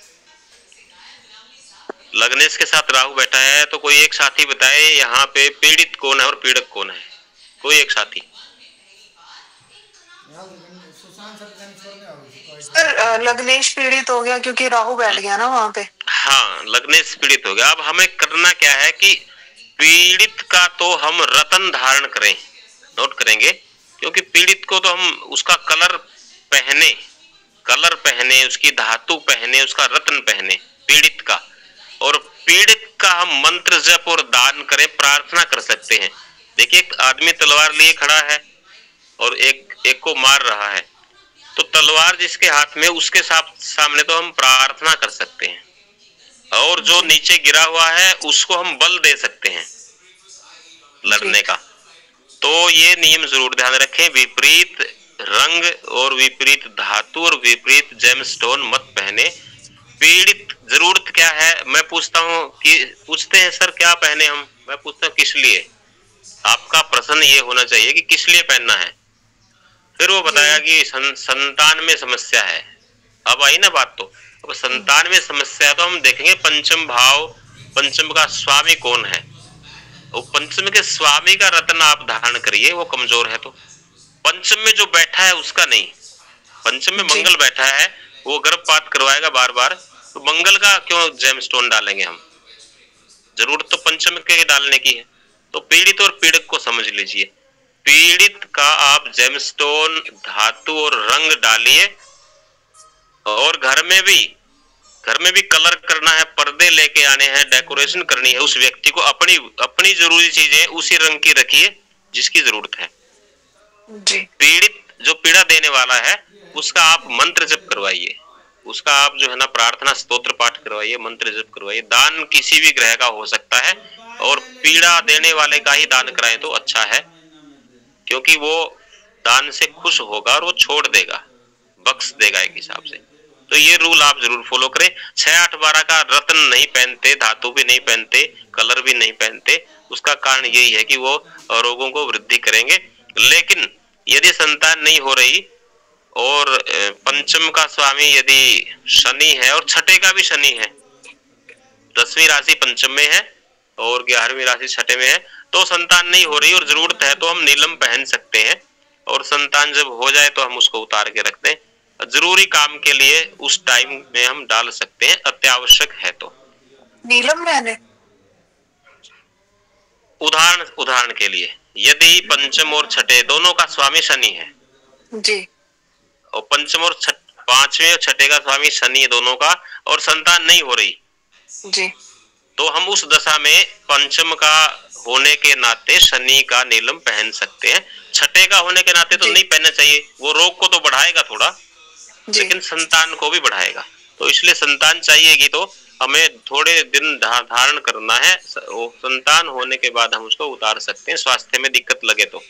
लग्नेश के साथ राहु बैठा है, तो कोई एक साथी बताए यहाँ पे पीड़ित कौन है और पीड़क कौन है, कोई एक साथी। सर लग्नेश पीड़ित हो गया क्योंकि राहु बैठ गया ना वहाँ पे। हाँ, लग्नेश पीड़ित हो गया। अब हमें करना क्या है कि पीड़ित का तो हम रतन धारण करें, नोट करेंगे, क्योंकि पीड़ित को तो हम उसका कलर पहने, उसकी धातु पहने, उसका रत्न पहने, पीड़ित का। और पीड़ित का हम मंत्र जप और दान करें, प्रार्थना कर सकते हैं। देखिए, एक आदमी तलवार लिए खड़ा है और एक को मार रहा है, तो तलवार जिसके हाथ में, उसके सामने तो हम प्रार्थना कर सकते हैं, और जो नीचे गिरा हुआ है उसको हम बल दे सकते हैं लड़ने का। तो ये नियम जरूर ध्यान रखें, विपरीत रंग और विपरीत धातु और विपरीत जेमस्टोन मत पहने। पीड़ित जरूरत क्या है, मैं पूछता हूँ कि पूछते हैं सर क्या पहने हम, मैं पूछता हूँ किस लिए। आपका प्रश्न ये होना चाहिए कि किस लिए पहनना है। फिर वो बताया कि संतान में समस्या है। अब आई ना बात, तो अब संतान में समस्या है तो हम देखेंगे पंचम भाव, पंचम का स्वामी कौन है। वो पंचम के स्वामी का रत्न आप धारण करिए, वो कमजोर है तो। पंचम में जो बैठा है उसका नहीं, पंचम में मंगल बैठा है, वो गर्भपात करवाएगा बार बार, तो मंगल का क्यों जेमस्टोन डालेंगे हम, जरूरत तो पंचम के डालने की है। तो पीड़ित और पीड़क को समझ लीजिए, पीड़ित का आप जेमस्टोन, धातु और रंग डालिए, और घर में भी कलर करना है, पर्दे लेके आने हैं, डेकोरेशन करनी है, उस व्यक्ति को अपनी जरूरी चीजें उसी रंग की रखिए जिसकी जरूरत है जी। पीड़ित जो पीड़ा देने वाला है उसका आप मंत्र जप करवाइए, उसका आप जो है ना प्रार्थना स्तोत्र पाठ करवाइए, मंत्र जप करवाइए। दान किसी भी ग्रह का हो सकता है, और पीड़ा देने वाले का ही दान कराएं तो अच्छा है, क्योंकि वो दान से खुश होगा और वो छोड़ देगा, बख्श देगा एक हिसाब से। तो ये रूल आप जरूर फॉलो करें। 6, 8, 12 का रत्न नहीं पहनते, धातु भी नहीं पहनते, कलर भी नहीं पहनते, उसका कारण यही है कि वो रोगों को वृद्धि करेंगे। लेकिन यदि संतान नहीं हो रही और पंचम का स्वामी यदि शनि है और छठे का भी शनि है, 10वीं राशि पंचम में है और 11वीं राशि छठे में है, तो संतान नहीं हो रही और जरूरत है तो हम नीलम पहन सकते हैं, और संतान जब हो जाए तो हम उसको उतार के रख दें। जरूरी काम के लिए उस टाइम में हम डाल सकते हैं, अत्यावश्यक है तो। नीलम मैंने उदाहरण के लिए यदि पंचम और छठे दोनों का स्वामी शनि है जी, और पंचम और 5वें और छठे का स्वामी शनि दोनों का, और संतान नहीं हो रही जी, तो हम उस दशा में पंचम का होने के नाते शनि का नीलम पहन सकते हैं। छठे का होने के नाते तो नहीं पहनना चाहिए, वो रोग को तो बढ़ाएगा थोड़ा, लेकिन संतान को भी बढ़ाएगा। तो इसलिए संतान चाहिएगी तो हमें थोड़े दिन धारण करना है, संतान होने के बाद हम उसको उतार सकते हैं, स्वास्थ्य में दिक्कत लगे तो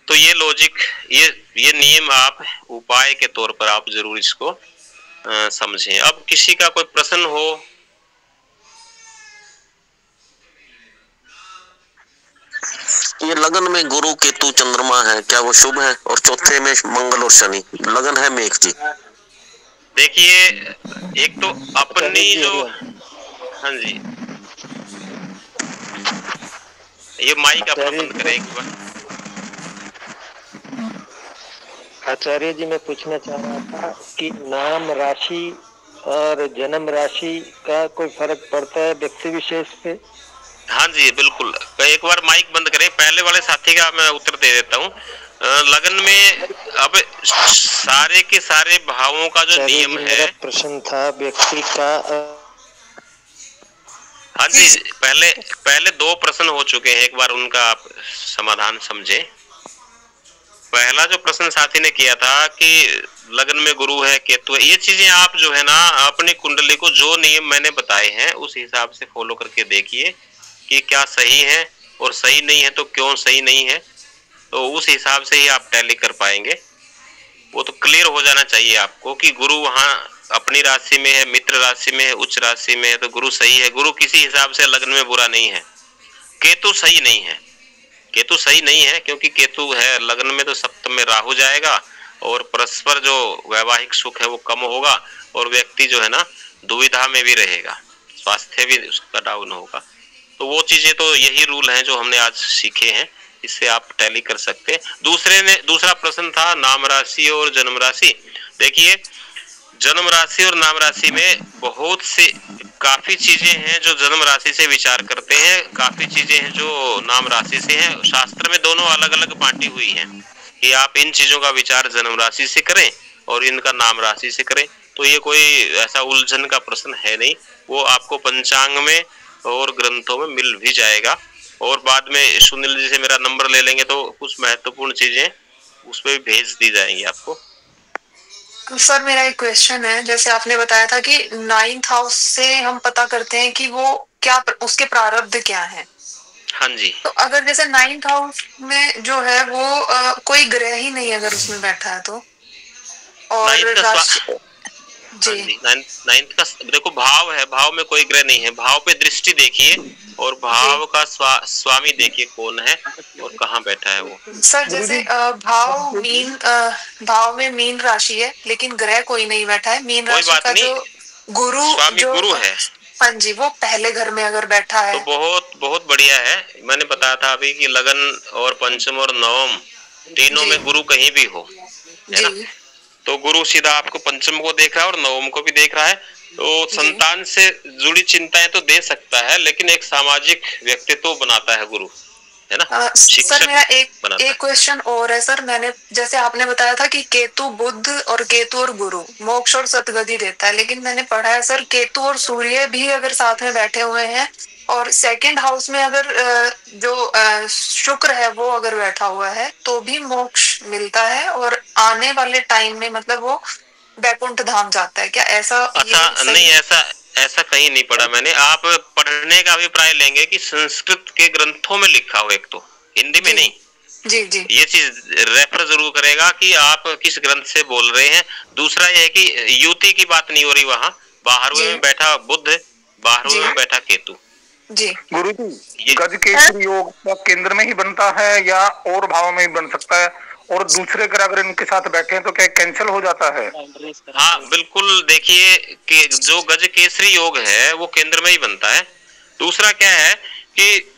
ये लॉजिक, ये नियम आप उपाय के तौर पर आप जरूर इसको समझें। अब किसी का कोई प्रश्न हो? ये लगन में गुरु केतु चंद्रमा है, क्या वो शुभ है? और चौथे में मंगल और शनि, लगन है मेघ जी। देखिए, एक तो अपनी जो, हाँ जी, ये माइक आप बंद करें एक बार। आचार्य जी, मैं पूछना चाह रहा था कि नाम राशि और जन्म राशि का कोई फर्क पड़ता है व्यक्ति विशेष पे? हाँ जी बिल्कुल, एक बार माइक बंद करें। पहले वाले साथी का मैं उत्तर दे देता हूँ। लगन में अब सारे के सारे भावों का जो नियम है, मेरा प्रश्न था व्यक्ति का। हाँ जी, पहले 2 प्रश्न हो चुके हैं, एक बार उनका आप समाधान समझे। पहला जो प्रश्न साथी ने किया था कि लगन में गुरु है केतु है, ये चीजें आप जो है ना अपनी कुंडली को जो नियम मैंने बताए हैं उस हिसाब से फॉलो करके देखिए कि क्या सही है, और सही नहीं है तो क्यों सही नहीं है, तो उस हिसाब से ही आप टैली कर पाएंगे। वो तो क्लियर हो जाना चाहिए आपको कि गुरु वहां अपनी राशि में है, मित्र राशि में है, उच्च राशि में है, तो गुरु सही है। गुरु किसी हिसाब से लगन में बुरा नहीं है। केतु सही नहीं है, केतु सही नहीं है क्योंकि केतु है लगन में तो सप्तम में राहु जाएगा, और परस्पर जो वैवाहिक सुख है वो कम होगा, और व्यक्ति जो है ना दुविधा में भी रहेगा, स्वास्थ्य भी उसका डाउन होगा। तो वो चीजें तो यही रूल हैं जो हमने आज सीखे हैं, इससे आप टैली कर सकते हैं। दूसरा प्रश्न था नाम राशि और जन्म राशि। देखिए, जन्म राशि और नाम राशि में बहुत से काफी चीजें हैं जो जन्म राशि से विचार करते हैं, काफी चीजें हैं जो नाम राशि से हैं। शास्त्र में दोनों अलग अलग बांटी हुई हैं कि आप इन चीजों का विचार जन्म राशि से करें और इनका नाम राशि से करें। तो ये कोई ऐसा उलझन का प्रश्न है नहीं, वो आपको पंचांग में और ग्रंथों में मिल भी जाएगा, और बाद में सुनील जी से मेरा नंबर ले लेंगे तो कुछ महत्वपूर्ण चीजें उस पर भेज दी जाएंगी आपको। सर मेरा एक क्वेश्चन है, जैसे आपने बताया था कि 9th हाउस से हम पता करते हैं कि वो क्या उसके प्रारब्ध क्या है। हाँ जी, तो अगर जैसे 9th हाउस में जो है वो कोई ग्रह ही नहीं अगर उसमें बैठा है तो, और राशि जी, 9th का देखो भाव है, भाव में कोई ग्रह नहीं है। भाव पे दृष्टि देखिए और भाव का स्वामी देखिए कौन है और कहाँ बैठा है वो। सर जैसे भाव में मीन राशि है लेकिन ग्रह कोई नहीं बैठा है। मीन राशि का जो गुरु है, हाँ जी, वो पहले घर में अगर बैठा है तो बहुत बढ़िया है। मैंने बताया था अभी कि लगन और पंचम और नवम तीनों में गुरु कहीं भी हो, है ना, तो गुरु सीधा आपको पंचम को देख रहा है और नवम को भी देख रहा है। तो संतान से जुड़ी चिंताएं तो दे सकता है, लेकिन एक सामाजिक व्यक्तित्व बनाता है गुरु, है ना। सर मेरा एक क्वेश्चन और है सर। मैंने जैसे आपने बताया था कि केतु बुध और केतु और गुरु मोक्ष और सतगति देता है, लेकिन मैंने पढ़ा है सर केतु और सूर्य भी अगर साथ में बैठे हुए हैं और 2nd हाउस में अगर जो शुक्र है वो अगर बैठा हुआ है तो भी मोक्ष मिलता है, और आने वाले टाइम में मतलब वो बैकुंठ धाम जाता है। क्या ऐसा? अच्छा, नहीं, ऐसा कहीं नहीं पढ़ा मैंने। आप पढ़ने का अभिप्राय लेंगे कि संस्कृत के ग्रंथों में लिखा हो, एक तो हिंदी में नहीं। जी जी, ये चीज रेफर जरूर करेगा कि आप किस ग्रंथ से बोल रहे हैं। दूसरा यह है कि युति की बात नहीं हो रही वहां, बाहरवे में बैठा बुध, बाहरवे में बैठा केतु। जी गुरु जी, गज केसरी योग का केंद्र में ही बनता है या और भाव में ही बन सकता है? और दूसरे ग्रह अगर इनके साथ बैठे हैं तो क्या कैंसिल हो जाता है? हाँ बिल्कुल, देखिए कि जो गज केसरी योग है वो केंद्र में ही बनता है। दूसरा क्या है कि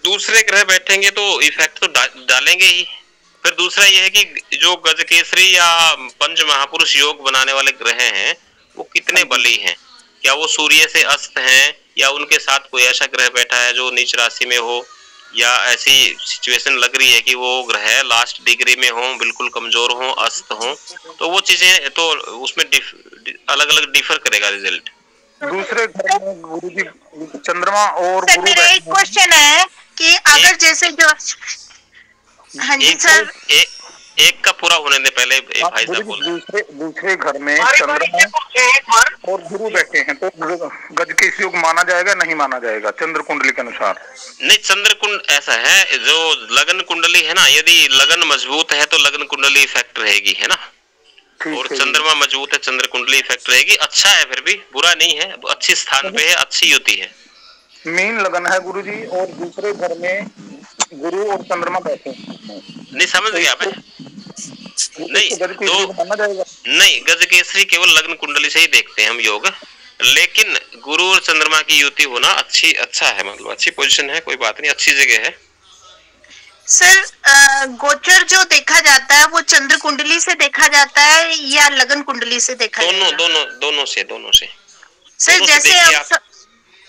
दूसरे ग्रह बैठेंगे तो इफेक्ट तो डालेंगे ही। फिर दूसरा यह है कि जो गज केसरी या पंच महापुरुष योग बनाने वाले ग्रह हैं वो कितने बली हैं, क्या वो सूर्य से अस्त हैं या उनके साथ कोई ऐसा ग्रह बैठा है जो नीच राशि में हो, या ऐसी सिचुएशन लग रही है कि वो ग्रह लास्ट डिग्री में हो, बिल्कुल कमजोर हो, अस्त हो, तो वो चीजें तो उसमें अलग अलग डिफर करेगा रिजल्ट। दूसरे घर में गुरुजी चंद्रमा और सर मेरा एक क्वेश्चन है कि अगर जैसे जो हाँ जी सर, एक का पूरा होने दे पहले भाई साहब बोल। दूसरे घर में चंद्रमा और गुरु बैठे हैं तो गज केसरी योग माना जाएगा नहीं माना जाएगा चंद्र कुंडली के अनुसार? नहीं, चंद्र कुंड ऐसा है जो लगन कुंडली है ना, यदि लगन मजबूत है तो लगन कुंडली इफेक्ट रहेगी, है ना। और चंद्रमा मजबूत है, चंद्र कुंडली इफेक्ट रहेगी। अच्छा है, फिर भी बुरा नहीं है, अच्छी स्थान पे है, अच्छी युति है। मीन लगन है गुरुजी और दूसरे घर में गुरु और चंद्रमा बैठे हैं। नहीं समझ गया मैं। नहीं, गज केसरी केवल लग्न कुंडली से ही देखते हैं हम योग, लेकिन गुरु और चंद्रमा की युति होना अच्छा है, मतलब अच्छी पोजीशन है, कोई बात नहीं, अच्छी जगह है। सर गोचर जो देखा जाता है वो चंद्र कुंडली से देखा जाता है या लगन कुंडली से देखा जाता है? दोनों से। सर जैसे अब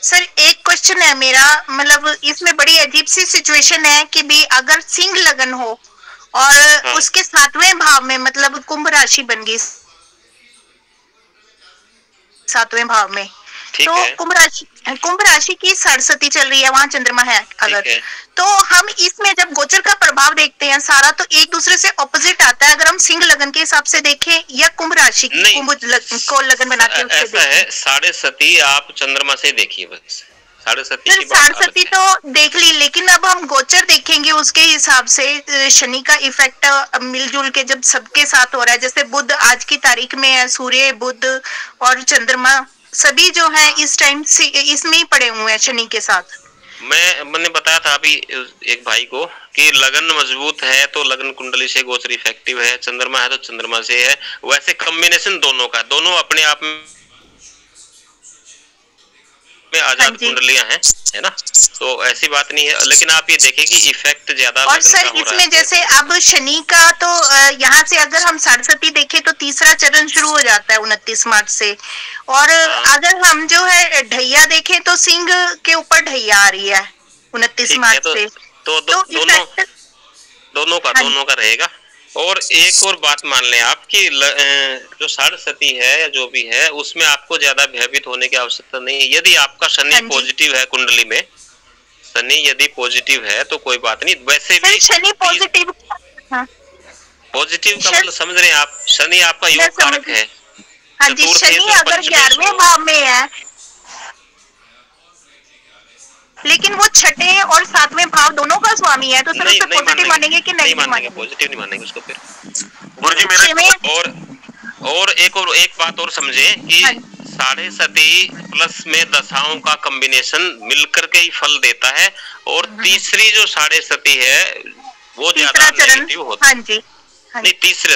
सर एक क्वेश्चन है मेरा, मतलब इसमें बड़ी अजीब सी सिचुएशन है कि भी अगर सिंह लगन हो और उसके 7वें भाव में मतलब कुंभ राशि बन गई 7वें भाव में, तो कुंभ राशि की सरस्वती चल रही है, वहां चंद्रमा है अगर, तो हम इसमें जब गोचर का प्रभाव देखते हैं सारा तो एक दूसरे से ऑपोजिट आता है। अगर हम सिंह लगन के हिसाब से देखें या कुंभ राशि कुंभ को लगन बना के उससे ऐसा है, साढ़े सती आप चंद्रमा से देखिए बस, साढ़े सती तो देख ली, लेकिन अब हम गोचर देखेंगे उसके हिसाब से शनि का इफेक्ट मिलजुल के जब सबके साथ हो रहा है, जैसे बुध आज की तारीख में है, सूर्य बुध और चंद्रमा सभी जो है इस टाइम से इसमें ही पड़े हुए हैं शनि के साथ। मैंने बताया था अभी एक भाई को कि लगन मजबूत है तो लगन कुंडली से गोचर इफेक्टिव है, चंद्रमा है तो चंद्रमा से है, वैसे कॉम्बिनेशन दोनों का, दोनों अपने आप में आजाद कुंडलियां हैं, है ना, तो ऐसी बात नहीं है। लेकिन आप ये देखें कि इफेक्ट ज्यादा और सर इसमें जैसे अब शनि का तो यहाँ से अगर हम सरस्वती देखें तो तीसरा चरण शुरू हो जाता है 29 मार्च से, और अगर हम जो है ढैया देखें तो सिंह के ऊपर ढैया आ रही है 29 मार्च से, तो दोनों का रहेगा। और एक और बात मान लें आप कि जो सरस्वती है या जो भी है उसमें आपको ज्यादा भयभीत होने की आवश्यकता नहीं है। यदि आपका शनि पॉजिटिव है कुंडली में, शनि यदि पॉजिटिव है तो कोई बात नहीं, वैसे भी शनि पॉजिटिव का मतलब समझ रहे हैं आप, शनि आपका योग कारक है। हाँ जी, शनि अगर 11वें भाव में है लेकिन वो 6ठे और 7वें भाव दोनों का स्वामी है, तो सर उसे पॉजिटिव मानेंगे कि नेगेटिव मानेंगे? पॉजिटिव नहीं मानेंगे उसको। फिर गुरुजी मेरा और एक बात और समझे कि साढ़े सती प्लस में दशाओं का कॉम्बिनेशन मिलकर के ही फल देता है, और तीसरी जो साढ़े सती है वो ज्यादा नेगेटिव होता है। नहीं,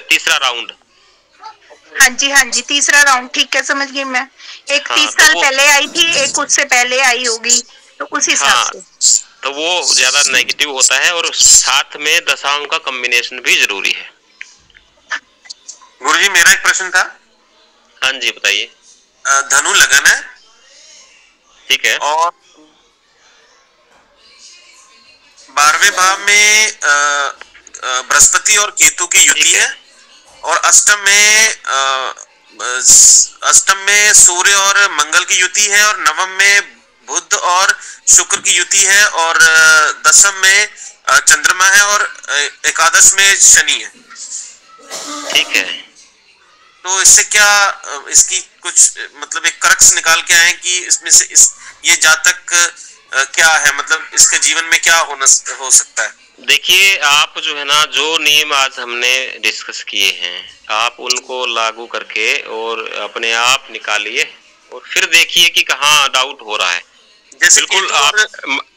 तीसरा राउंड। हाँ जी तीसरा राउंड, ठीक है समझ गई मैं। एक 30 साल पहले आई थी, एक उससे पहले आई होगी, तो उस हिसाब से तो वो ज्यादा नेगेटिव होता है, और साथ में दशाओं का कॉम्बिनेशन भी जरूरी है। गुरुजी मेरा एक प्रश्न था। हाँ जी बताइए। धनु लगन है, ठीक है, और 12वें भाव में बृहस्पति और केतु की युति है, और अष्टम में सूर्य और मंगल की युति है, और नवम में बुध और शुक्र की युति है, और दशम में चंद्रमा है, और एकादश में शनि है। ठीक है। तो इससे क्या इसकी कुछ मतलब एक क्रक्स निकाल के आए कि इसमें से ये जातक क्या है, मतलब इसके जीवन में क्या हो सकता है? देखिए, आप जो है ना, जो नियम आज हमने डिस्कस किए हैं, आप उनको लागू करके और अपने आप निकालिए और फिर देखिए कि कहाँ डाउट हो रहा है। जैसे बिल्कुल आप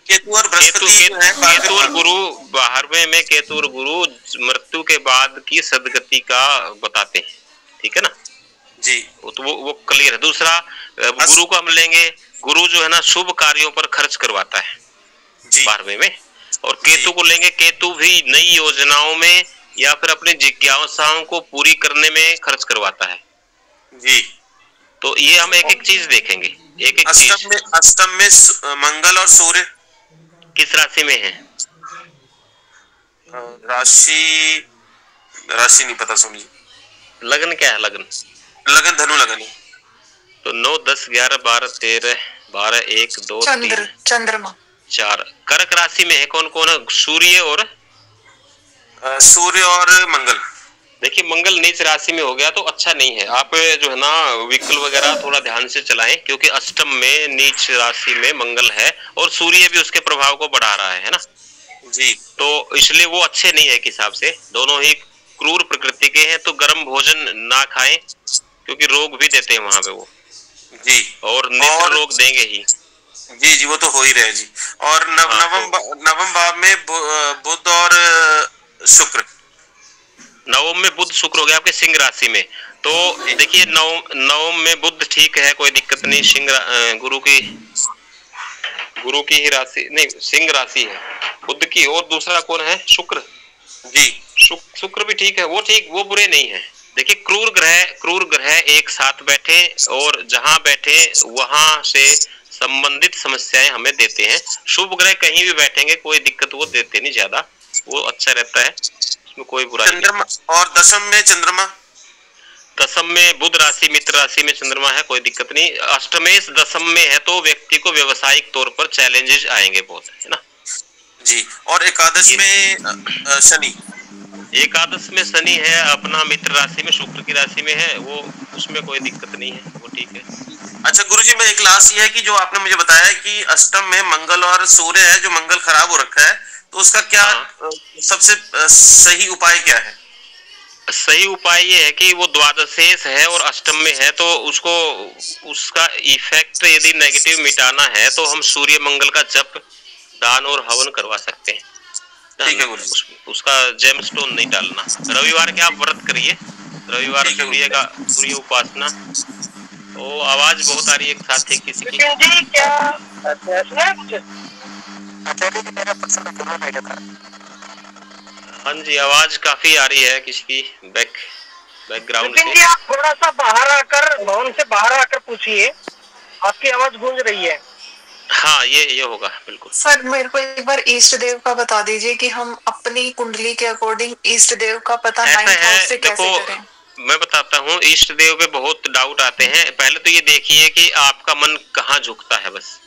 केतु और केतु और गुरु 12वें में केतु और गुरु मृत्यु के बाद की सदगति का बताते हैं, ठीक है ना जी, तो वो क्लियर है। दूसरा, गुरु को हम लेंगे, गुरु जो है ना शुभ कार्यों पर खर्च करवाता है 12वें में, और केतु को लेंगे, केतु भी नई योजनाओं में या फिर अपनी जिज्ञासाओं को पूरी करने में खर्च करवाता है जी। तो ये हम एक एक चीज देखेंगे, एक एक चीज। अष्टम में मंगल और सूर्य किस राशि में है? राशि नहीं पता, समझिए। लगन क्या है? लगन धनु लगन है। तो 9, 10, 11, 12, 13, 12, 1, 2, 3, चंद्रमा 4 कर्क राशि में है। कौन कौन है? सूर्य और मंगल। देखिए, मंगल नीच राशि में हो गया तो अच्छा नहीं है। आप जो है ना व्हीकल वगैरह थोड़ा ध्यान से चलाएं, क्योंकि अष्टम में नीच राशि में मंगल है और सूर्य भी उसके प्रभाव को बढ़ा रहा है ना जी। तो इसलिए वो अच्छे नहीं है के हिसाब से, दोनों ही क्रूर प्रकृति के हैं। तो गर्म भोजन ना खाएं, क्योंकि रोग भी देते हैं वहां पे वो जी, और नेत्र रोग देंगे ही जी, वो तो हो ही रहे जी। और नवम भाव में बुध और शुक्र। नवम में बुध शुक्र हो गया आपके सिंह राशि में। तो देखिए, नवम में बुध ठीक है, कोई दिक्कत नहीं। सिंह गुरु की ही राशि नहीं, सिंह राशि है बुध की। और दूसरा कौन है? शुक्र जी। शुक्र भी ठीक है, वो बुरे नहीं है। देखिए, क्रूर ग्रह एक साथ बैठे और जहां बैठे वहां से संबंधित समस्याएं हमें देते हैं। शुभ ग्रह कहीं भी बैठेंगे कोई दिक्कत वो देते नहीं ज्यादा, वो अच्छा रहता है, उसमें कोई बुराई नहीं। और दशम में चंद्रमा। दशम में बुध राशि मित्र राशि में चंद्रमा है, कोई दिक्कत नहीं। अष्टमेश दशम में है तो व्यक्ति को व्यवसायिक तौर पर चैलेंजेस आएंगे बहुत, है ना जी। और एकादश में शनि। एकादश में शनि है अपना मित्र राशि में, शुक्र की राशि में है, वो उसमें कोई दिक्कत नहीं है, वो ठीक है। अच्छा गुरुजी, मैं एक लास्ट ये है कि जो आपने मुझे बताया कि अष्टम में मंगल और सूर्य है, जो मंगल खराब हो रखा है, तो उसका क्या सबसे सही उपाय क्या है? सही उपाय ये है कि वो द्वादशेष है और अष्टम में है, तो उसका इफेक्ट यदि नेगेटिव मिटाना है तो हम सूर्य मंगल का जप, दान और हवन करवा सकते हैं। ठीक है, उसका जेमस्टोन नहीं डालना। रविवार के आप व्रत करिए, रविवार सूर्य उपासना। तो आवाज बहुत आ रही है एक साथ एक किसी की। हाँ जी, आवाज काफी आ रही है किसी की बैकग्राउंड से। आप थोड़ा सा बाहर आकर, भवन से बाहर आकर पूछिए, आपकी आवाज गूंज रही है। हाँ, ये होगा बिल्कुल। सर, मेरे को एक बार इष्ट देव का बता दीजिए कि हम अपनी कुंडली के अकॉर्डिंग इष्ट देव का पता 9th हाउस से कैसे करें? मैं बताता हूँ, इष्ट देव पे बहुत डाउट आते हैं। पहले तो ये देखिए कि आपका मन कहाँ झुकता है, बस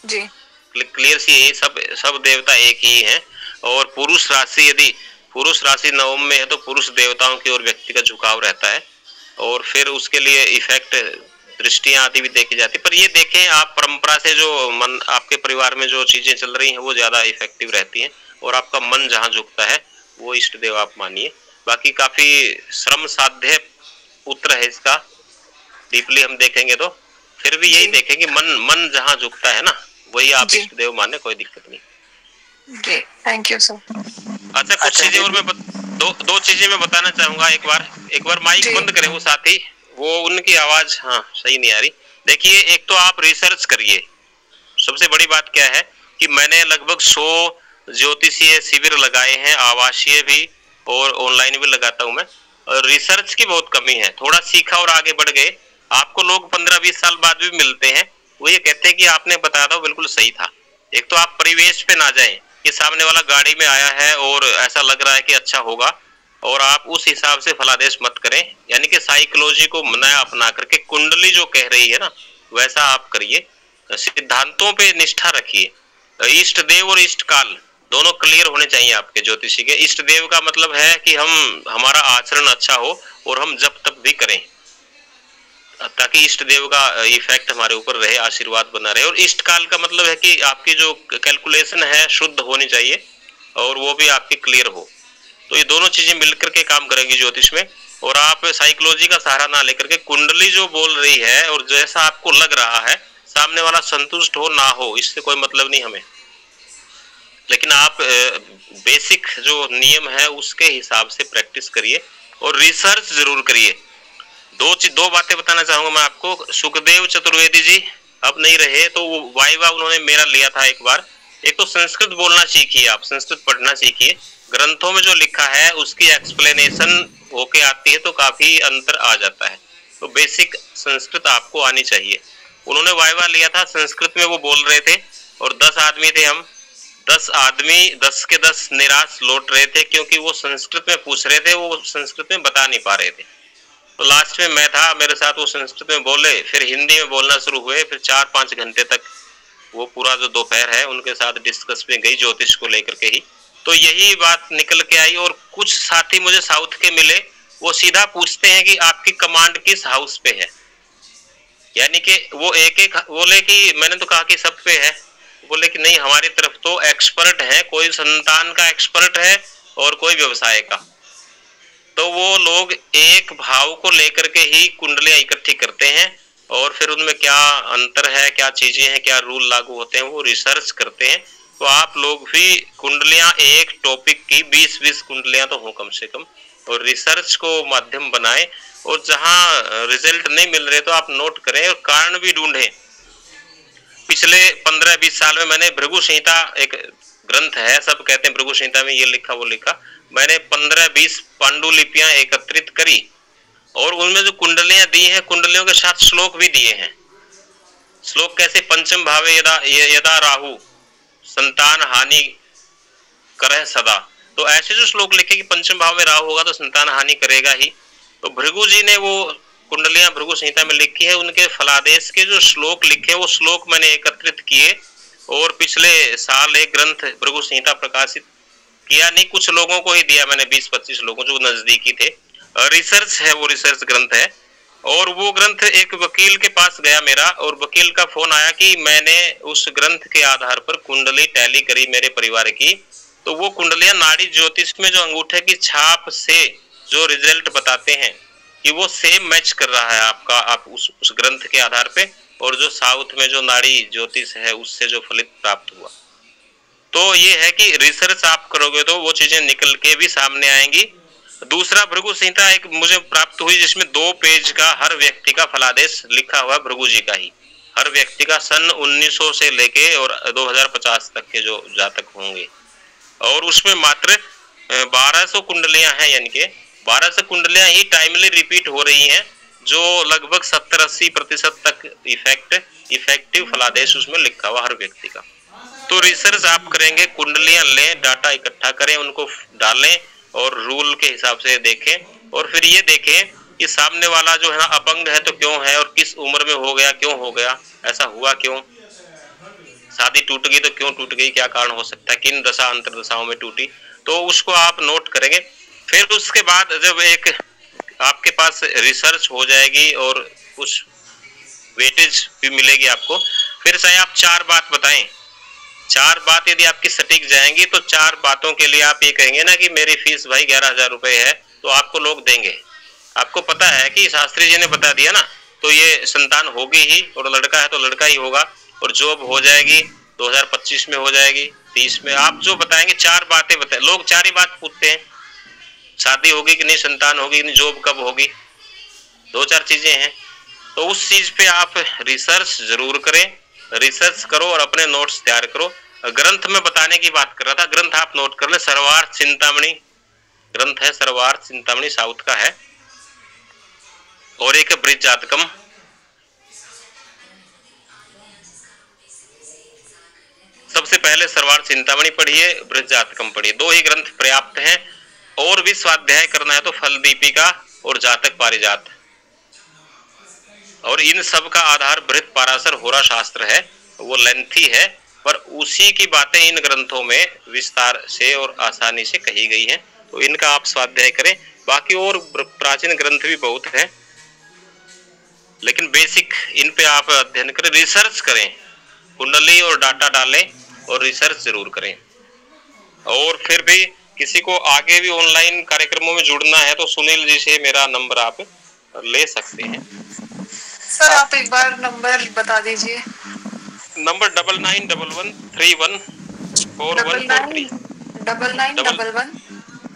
जी क्लियर सी है। सब देवता एक ही हैं। और पुरुष राशि, यदि पुरुष राशि नवम में है तो पुरुष देवताओं की ओर व्यक्ति का झुकाव रहता है, और फिर उसके लिए इफेक्ट दृष्टियां आदि भी देखी जाती। पर ये देखें आप, परंपरा से जो मन आपके परिवार में जो चीजें चल रही हैं वो ज्यादा इफेक्टिव रहती हैं, और आपका मन जहाँ झुकता है वो इष्ट देव आप मानिए। बाकी काफी श्रम साध्य उत्तर है इसका, डीपली हम देखेंगे तो फिर भी यही देखेंगे मन जहाँ झुकता है ना, वही आप इष्ट देव माने, कोई दिक्कत नहीं। जी, थैंक यू सर। अच्छा, कुछ चीजें और मैं दो चीजें मैं बताना चाहूंगा। एक बार माइक बंद करें वो साथी, वो उनकी आवाज सही नहीं आ रही। देखिए, एक तो आप रिसर्च करिए। सबसे बड़ी बात क्या है कि मैंने लगभग 100 ज्योतिषीय शिविर लगाए हैं, आवासीय भी और ऑनलाइन भी लगाता हूं मैं। और रिसर्च की बहुत कमी है, थोड़ा सीखा और आगे बढ़ गए। आपको लोग 15-20 साल बाद भी मिलते हैं, वो ये कहते हैं कि आपने बताया था वो बिल्कुल सही था। एक तो आप परिवेश पे ना जाएं कि सामने वाला गाड़ी में आया है और ऐसा लग रहा है कि अच्छा होगा, और आप उस हिसाब से फलादेश मत करें। यानी कि साइकोलॉजी को नया अपना करके कुंडली जो कह रही है ना, वैसा आप करिए। सिद्धांतों पे निष्ठा रखिए। इष्ट देव और इष्ट काल दोनों क्लियर होने चाहिए आपके ज्योतिषी के। इष्ट देव का मतलब है कि हमारा आचरण अच्छा हो और हम जब तब भी करें, ताकि इष्ट देव का इफेक्ट हमारे ऊपर रहे, आशीर्वाद बना रहे। और इष्ट काल का मतलब है कि आपकी जो कैलकुलेशन है शुद्ध होनी चाहिए और वो भी आपकी क्लियर हो। तो ये दोनों चीजें मिलकर के काम करेंगी ज्योतिष में। और आप साइकोलॉजी का सहारा ना लेकर के कुंडली जो बोल रही है और जैसा आपको लग रहा है, सामने वाला संतुष्ट हो ना हो इससे कोई मतलब नहीं हमें, लेकिन आप बेसिक जो नियम है उसके हिसाब से प्रैक्टिस करिए और रिसर्च जरूर करिए। दो बातें बताना चाहूंगा मैं आपको। सुखदेव चतुर्वेदी जी अब नहीं रहे, तो वो वाइवा उन्होंने मेरा लिया था एक बार। एक तो संस्कृत बोलना सीखिए, आप संस्कृत पढ़ना सीखिए, ग्रंथों में जो लिखा है उसकी एक्सप्लेनेशन होके आती है तो काफी अंतर आ जाता है। तो बेसिक संस्कृत आपको आनी चाहिए। उन्होंने वाइवा लिया था, संस्कृत में वो बोल रहे थे और 10 आदमी थे हम। 10 आदमी 10 के 10 निराश लौट रहे थे क्योंकि वो संस्कृत में पूछ रहे थे, वो संस्कृत में बता नहीं पा रहे थे। तो लास्ट में मैं था, मेरे साथ वो संस्कृत में बोले, फिर हिंदी में बोलना शुरू हुए। फिर 4-5 घंटे तक वो पूरा जो दोपहर है उनके साथ डिस्कस में गई ज्योतिष को लेकर के ही। तो यही बात निकल के आई। और कुछ साथी मुझे साउथ के मिले, वो सीधा पूछते हैं कि आपकी कमांड किस हाउस पे है, यानी कि वो एक बोले कि मैंने तो कहा कि सब पे है, बोले कि नहीं हमारी तरफ तो एक्सपर्ट है, कोई संतान का एक्सपर्ट है और कोई व्यवसाय का। तो वो लोग एक भाव को लेकर के ही कुंडलियां इकट्ठी करते हैं और फिर उनमें क्या अंतर है, क्या चीजें हैं, क्या रूल लागू होते हैं, वो रिसर्च करते हैं। तो आप लोग भी कुंडलियां, एक टॉपिक की 20-20 कुंडलियां तो हो कम से कम, और रिसर्च को माध्यम बनाएं। और जहां रिजल्ट नहीं मिल रहे तो आप नोट करें और कारण भी ढूंढें। पिछले 15-20 साल में मैंने भृगु संहिता, एक ग्रंथ है, सब कहते हैं भृगु संहिता में ये लिखा वो लिखा, मैंने 15-20 पांडुलिपियां एकत्रित करी और उनमें जो कुंडलियां दी हैं, कुंडलियों के साथ श्लोक भी दिए हैं। श्लोक कैसे, पंचम भावे यदा राहु संतान हानि करह सदा। तो ऐसे जो श्लोक लिखे कि पंचम भाव में राहु होगा तो संतान हानि करेगा ही। तो भृगु जी ने वो कुंडलियां भृगु संहिता में लिखी है, उनके फलादेश के जो श्लोक लिखे वो श्लोक मैंने एकत्रित किए और पिछले साल एक ग्रंथ भृगु संहिता प्रकाशित किया। नहीं, कुछ लोगों को ही दिया मैंने, 20-25 लोगों जो नजदीकी थे। रिसर्च है, वो रिसर्च ग्रंथ है। और वो ग्रंथ एक वकील के पास गया मेरा, और वकील का फोन आया कि मैंने उस ग्रंथ के आधार पर कुंडली टैली करी मेरे परिवार की। तो वो कुंडलियां नाड़ी ज्योतिष में जो अंगूठे की छाप से जो रिजल्ट बताते हैं कि वो सेम मैच कर रहा है आपका, आप उस ग्रंथ के आधार पे, और जो साउथ में जो नाड़ी ज्योतिष है उससे जो फलित प्राप्त हुआ। तो ये है कि रिसर्च आप करोगे तो वो चीजें निकल के भी सामने आएंगी। दूसरा, भृगु संहिता एक मुझे प्राप्त हुई जिसमें 2 पेज का हर व्यक्ति का फलादेश लिखा हुआ, भृगु जी का ही, हर व्यक्ति का सन 1900 से लेके और 2050 तक के जो जातक होंगे। और उसमें मात्र 1200 कुंडलियां हैं, यानी कि 1200 कुंडलियां ही टाइमली रिपीट हो रही हैं, जो लगभग 70-80% तक इफेक्टिव फलादेश उसमें लिखा हुआ हर व्यक्ति का। तो रिसर्च आप करेंगे, कुंडलियां लें, डाटा इकट्ठा करें, उनको डालें और रूल के हिसाब से देखें। और फिर ये देखें कि सामने वाला जो है ना अपंग है तो क्यों है, और किस उम्र में हो गया, क्यों हो गया, ऐसा हुआ क्यों, शादी टूट गई तो क्यों टूट गई, क्या कारण हो सकता है, किन दशा अंतर दशाओं में टूटी, तो उसको आप नोट करेंगे। फिर उसके बाद जब एक आपके पास रिसर्च हो जाएगी और कुछ वेटेज भी मिलेगी आपको, फिर चाहे आप 4 बात बताएं, 4 बात यदि आपकी सटीक जाएंगी तो 4 बातों के लिए आप ये कहेंगे ना कि मेरी फीस भाई 11,000 रुपए है, तो आपको लोग देंगे। आपको पता है कि शास्त्री जी ने बता दिया ना, तो ये संतान होगी ही, और लड़का है तो लड़का ही होगा, और जॉब हो जाएगी 2025 में, हो जाएगी 30 में। आप जो बताएंगे 4 बातें बताए, लोग 4 ही बात पूछते हैं, शादी होगी कि नहीं, संतान होगी कि नहीं, जॉब कब होगी, 2-4 चीजें हैं। तो उस चीज पे आप रिसर्च जरूर करें, रिसर्च करो और अपने नोट्स तैयार करो। ग्रंथ में बताने की बात कर रहा था, ग्रंथ आप नोट कर ले, सर्वार्थ चिंतामणि ग्रंथ है, सर्वार्थ चिंतामणि साउथ का है, और एक बृहद जातकम। सबसे पहले सर्वार्थ चिंतामणि पढ़िए, बृहद जातकम पढ़िए, 2 ही ग्रंथ पर्याप्त हैं। और भी स्वाध्याय करना है तो फल दीपिका और जातक पारिजात, और इन सब का आधार बृहद पाराशर होरा शास्त्र है, वो लेंथी है, पर उसी की बातें इन ग्रंथों में विस्तार से और आसानी से कही गई हैं, तो इनका आप स्वाध्याय करें। बाकी और प्राचीन ग्रंथ भी बहुत हैं। लेकिन बेसिक इन पे आप अध्ययन करें, रिसर्च करें, कुंडली और डाटा डालें और रिसर्च जरूर करें। और फिर भी किसी को आगे भी ऑनलाइन कार्यक्रमों में जुड़ना है तो सुनील जी से मेरा नंबर आप ले सकते हैं। सर आप एक बार नंबर बता दीजिए। नंबर 9911314143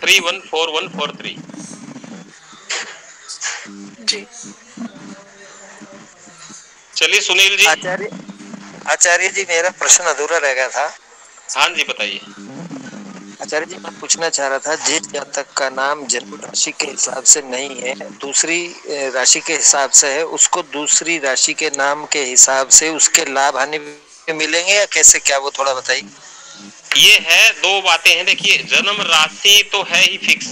314143 जी। चलिए सुनील जी। आचार्य जी मेरा प्रश्न अधूरा रह गया था। हाँ जी बताइए। आचार्य जी मैं पूछना चाह रहा था, जिस जातक का नाम जन्म राशि के हिसाब से नहीं है, दूसरी राशि के हिसाब से है, उसको दूसरी राशि के नाम के हिसाब से उसके लाभ हानि मिलेंगे या कैसे, क्या वो थोड़ा बताइए। ये है, दो बातें हैं। देखिए जन्म राशि तो है ही फिक्स,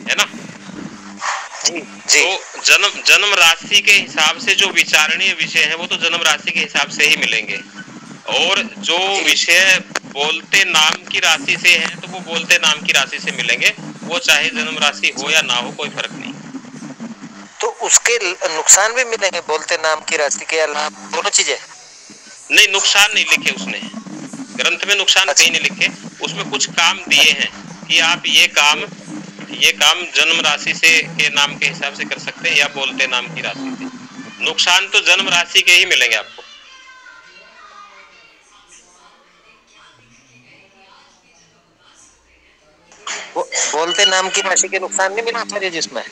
है ना जी। तो जन्म राशि के हिसाब से जो विचारणीय विषय है वो तो जन्म राशि के हिसाब से ही मिलेंगे, और जो विषय बोलते नाम की राशि से है तो वो बोलते नाम की राशि से मिलेंगे, वो चाहे जन्म राशि हो या ना हो कोई फर्क नहीं। तो उसके नुकसान भी मिलेंगे बोलते नाम की राशि के, या लाभ, दोनों चीजें? नहीं, नुकसान नहीं लिखे उसने, ग्रंथ में नुकसान कहीं नहीं लिखे। उसमें कुछ काम दिए हैं कि आप ये काम जन्म राशि से के नाम के हिसाब से कर सकते हैं या बोलते नाम की राशि से। नुकसान तो जन्म राशि के ही मिलेंगे आपको। बोलते नाम की राशि के नुकसान नहीं मिला आचार्य जिसमें?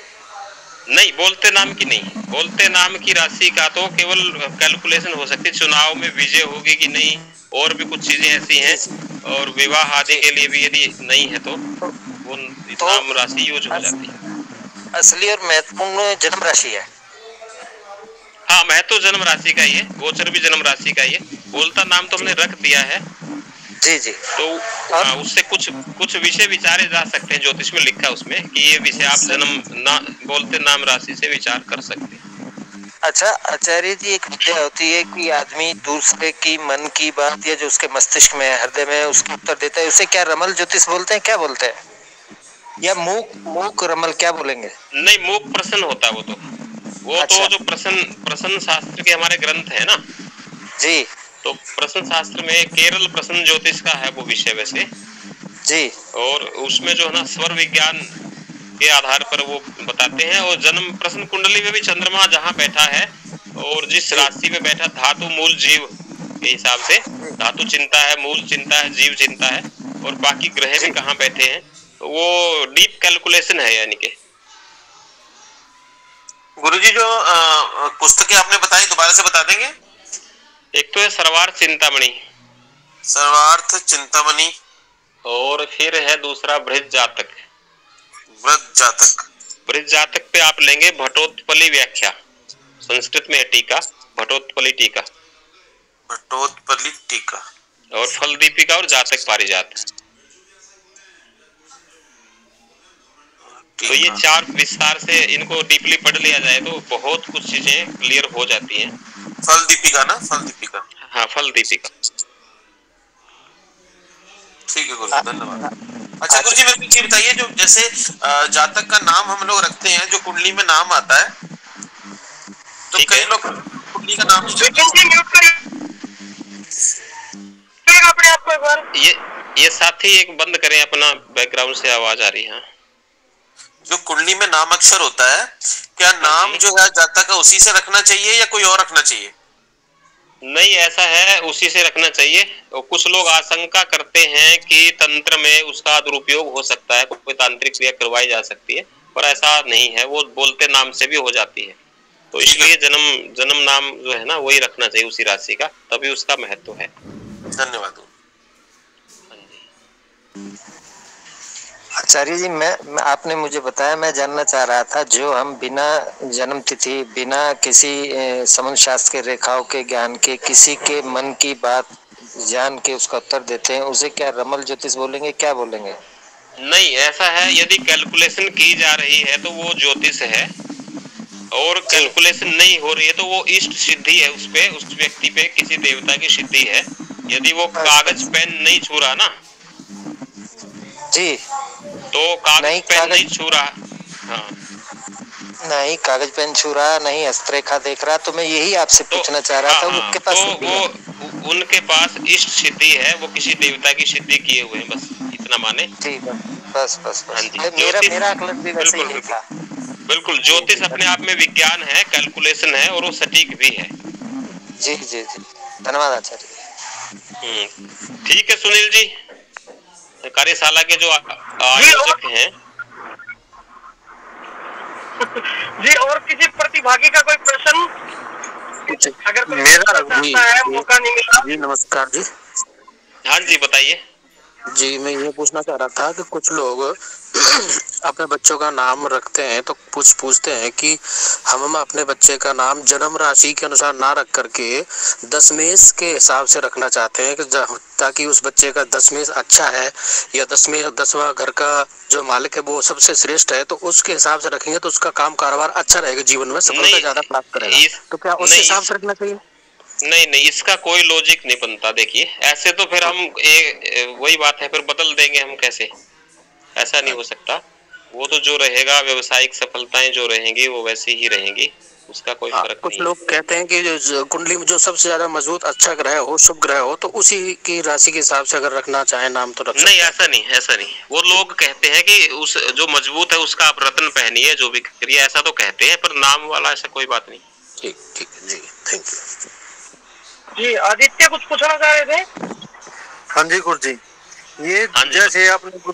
नहीं, बोलते नाम की नहीं। बोलते नाम की राशि का तो केवल कैलकुलेशन हो सकती है, चुनाव में विजय होगी कि नहीं, और भी कुछ चीजें ऐसी हैं, और विवाह आदि के लिए भी यदि नहीं है तो वो नाम राशि यूज हो जाती है। असली और महत्वपूर्ण जन्म राशि है। हाँ, महत्व जन्म राशि का ही है, गोचर भी जन्म राशि का ही है। बोलता नाम तो हमने रख दिया है जी जी। तो उससे कुछ विषय विचारे जा सकते हैं, ज्योतिष में लिखा है उसमें कि ये विषय आप बोलते नाम राशि से विचार कर सकते हैं। अच्छा आचार्य जी, एक विद्या होती है कि आदमी दूसरे की मन की बात या जो उसके मस्तिष्क में हृदय में उसका उत्तर देता है, उसे क्या रमल ज्योतिष बोलते हैं, क्या बोलते हैं, या मूक रमल, क्या बोलेंगे? नहीं, मूक प्रश्न होता है वो तो। अच्छा। तो जो प्रश्न शास्त्र के हमारे ग्रंथ है ना जी, तो प्रश्न शास्त्र में केरल प्रश्न ज्योतिष का है वो विषय वैसे जी, और उसमें जो है ना स्वर विज्ञान के आधार पर वो बताते हैं। और जन्म प्रश्न कुंडली में भी चंद्रमा जहाँ बैठा है और जिस राशि में बैठा, धातु मूल जीव के हिसाब से, धातु चिंता है, मूल चिंता है, जीव चिंता है, और बाकी ग्रह भी कहाँ बैठे हैं, तो वो डीप कैलकुलेशन है। यानी कि गुरुजी जो पुस्तकें आपने बताई दोबारा से बता देंगे? एक तो है सर्वार्थ चिंतामणि, और फिर है दूसरा बृहद जातक। बृहद जातक पे आप लेंगे भट्टोत्पली व्याख्या, संस्कृत में है टीका, भट्टोत्पली टीका, और फल दीपिका और जातक पारिजात। तो ये चार विस्तार से इनको डीपली पढ़ लिया जाए तो बहुत कुछ चीजें क्लियर हो जाती हैं। फल दीपिका ना, फल दीपिका, हाँ फल दीपिका। ठीक है गुरुजी, धन्यवाद। अच्छा गुरुजी मेरे को ये बताइए, जो जैसे जातक का नाम हम लोग रखते हैं, जो कुंडली में नाम आता है, तो कई लोग कुंडली का नाम अपने आप को एक बार ये साथी एक बंद करें, अपना बैकग्राउंड से आवाज आ रही है। जो कुंडली में नाम अक्षर होता है, क्या नाम जो है जातक का उसी से रखना चाहिए या कोई और रखना चाहिए? नहीं, ऐसा है उसी से रखना चाहिए। और कुछ लोग आशंका करते हैं कि तंत्र में उसका दुरुपयोग हो सकता है, कोई तांत्रिक क्रिया करवाई जा सकती है, पर ऐसा नहीं है, वो बोलते नाम से भी हो जाती है। तो इसलिए जन्म नाम जो है ना वही रखना चाहिए उसी राशि का, तभी उसका महत्व है। धन्यवाद। आचार्य जी मैं आपने मुझे बताया, मैं जानना चाह रहा था, जो हम बिना जन्म तिथि, बिना किसी समन शास्त्र के रेखाओं के ज्ञान के, किसी के मन की बात जान के उसका उत्तर देते हैं, उसे क्या रमल ज्योतिष बोलेंगे, क्या बोलेंगे? नहीं, ऐसा है, यदि कैलकुलेशन की जा रही है तो वो ज्योतिष है, और कैलकुलेशन नहीं हो रही है तो वो इष्ट सिद्धि है, उस व्यक्ति पे किसी देवता की सिद्धि है। यदि वो कागज पेन नहीं छू रहा ना जी, तो कागज पेन नहीं छू रहा, हाँ, नहीं कागज पेन छू रहा, नहीं हस्तरेखा देख रहा, तो मैं यही आपसे पूछना चाह रहा था उनके पास तो वो उनके पास इष्ट सिद्धि है, वो किसी देवता की सिद्धि किए हुए हैं, बस इतना माने। ठीक है, बस बस हाँ बस जी, मेरा आकलन भी वैसे ही था। बिल्कुल ज्योतिष अपने आप में विज्ञान है, कैलकुलेशन है और वो सटीक भी है। जी जी जी, धन्यवाद आचार्य। ठीक है सुनील जी, कार्यशाला के जो आयोजक हैं जी, और किसी प्रतिभागी का कोई प्रश्न अगर कोई मेरा है, मौका नहीं मिला। जी नमस्कार जी। हाँ जी बताइए जी। मैं ये पूछना चाह रहा था कि कुछ लोग अपने बच्चों का नाम रखते हैं तो पूछते हैं कि हम अपने बच्चे का नाम जन्म राशि के अनुसार ना रख करके दशमेश के हिसाब से रखना चाहते हैं, कि ताकि उस बच्चे का दशमेश अच्छा है या दसवां घर का जो मालिक है वो सबसे श्रेष्ठ है, तो उसके हिसाब से रखेंगे तो उसका काम कारोबार अच्छा रहेगा, जीवन में सफलता ज्यादा प्राप्त करेगा। तो क्या उस हिसाब से रखना चाहिए? नहीं, इसका कोई लॉजिक नहीं बनता। देखिए ऐसे तो फिर हम वही बात है, फिर बदल देंगे हम कैसे? ऐसा नहीं हो सकता। वो तो जो रहेगा, व्यवसायिक सफलताएं जो रहेंगी वो वैसी ही रहेंगी, उसका कोई फर्क नहीं। कुछ लोग कहते हैं कि जो कुंडली में जो सबसे ज्यादा मजबूत अच्छा ग्रह हो, शुभ ग्रह हो, तो उसी की राशि के हिसाब से अगर रखना चाहे नाम तो रख सकते हैं। नहीं, ऐसा नहीं। वो लोग कहते हैं कि उस जो मजबूत है उसका आप रत्न पहनिए, जो भी करिए, ऐसा तो कहते हैं, पर नाम वाला ऐसा कोई बात नहीं। ठीक है जी, थैंक यू जी। आदित्य कुछ पूछना चाह रहे थे? हाँ जी गुरु जी, ये जैसे आपने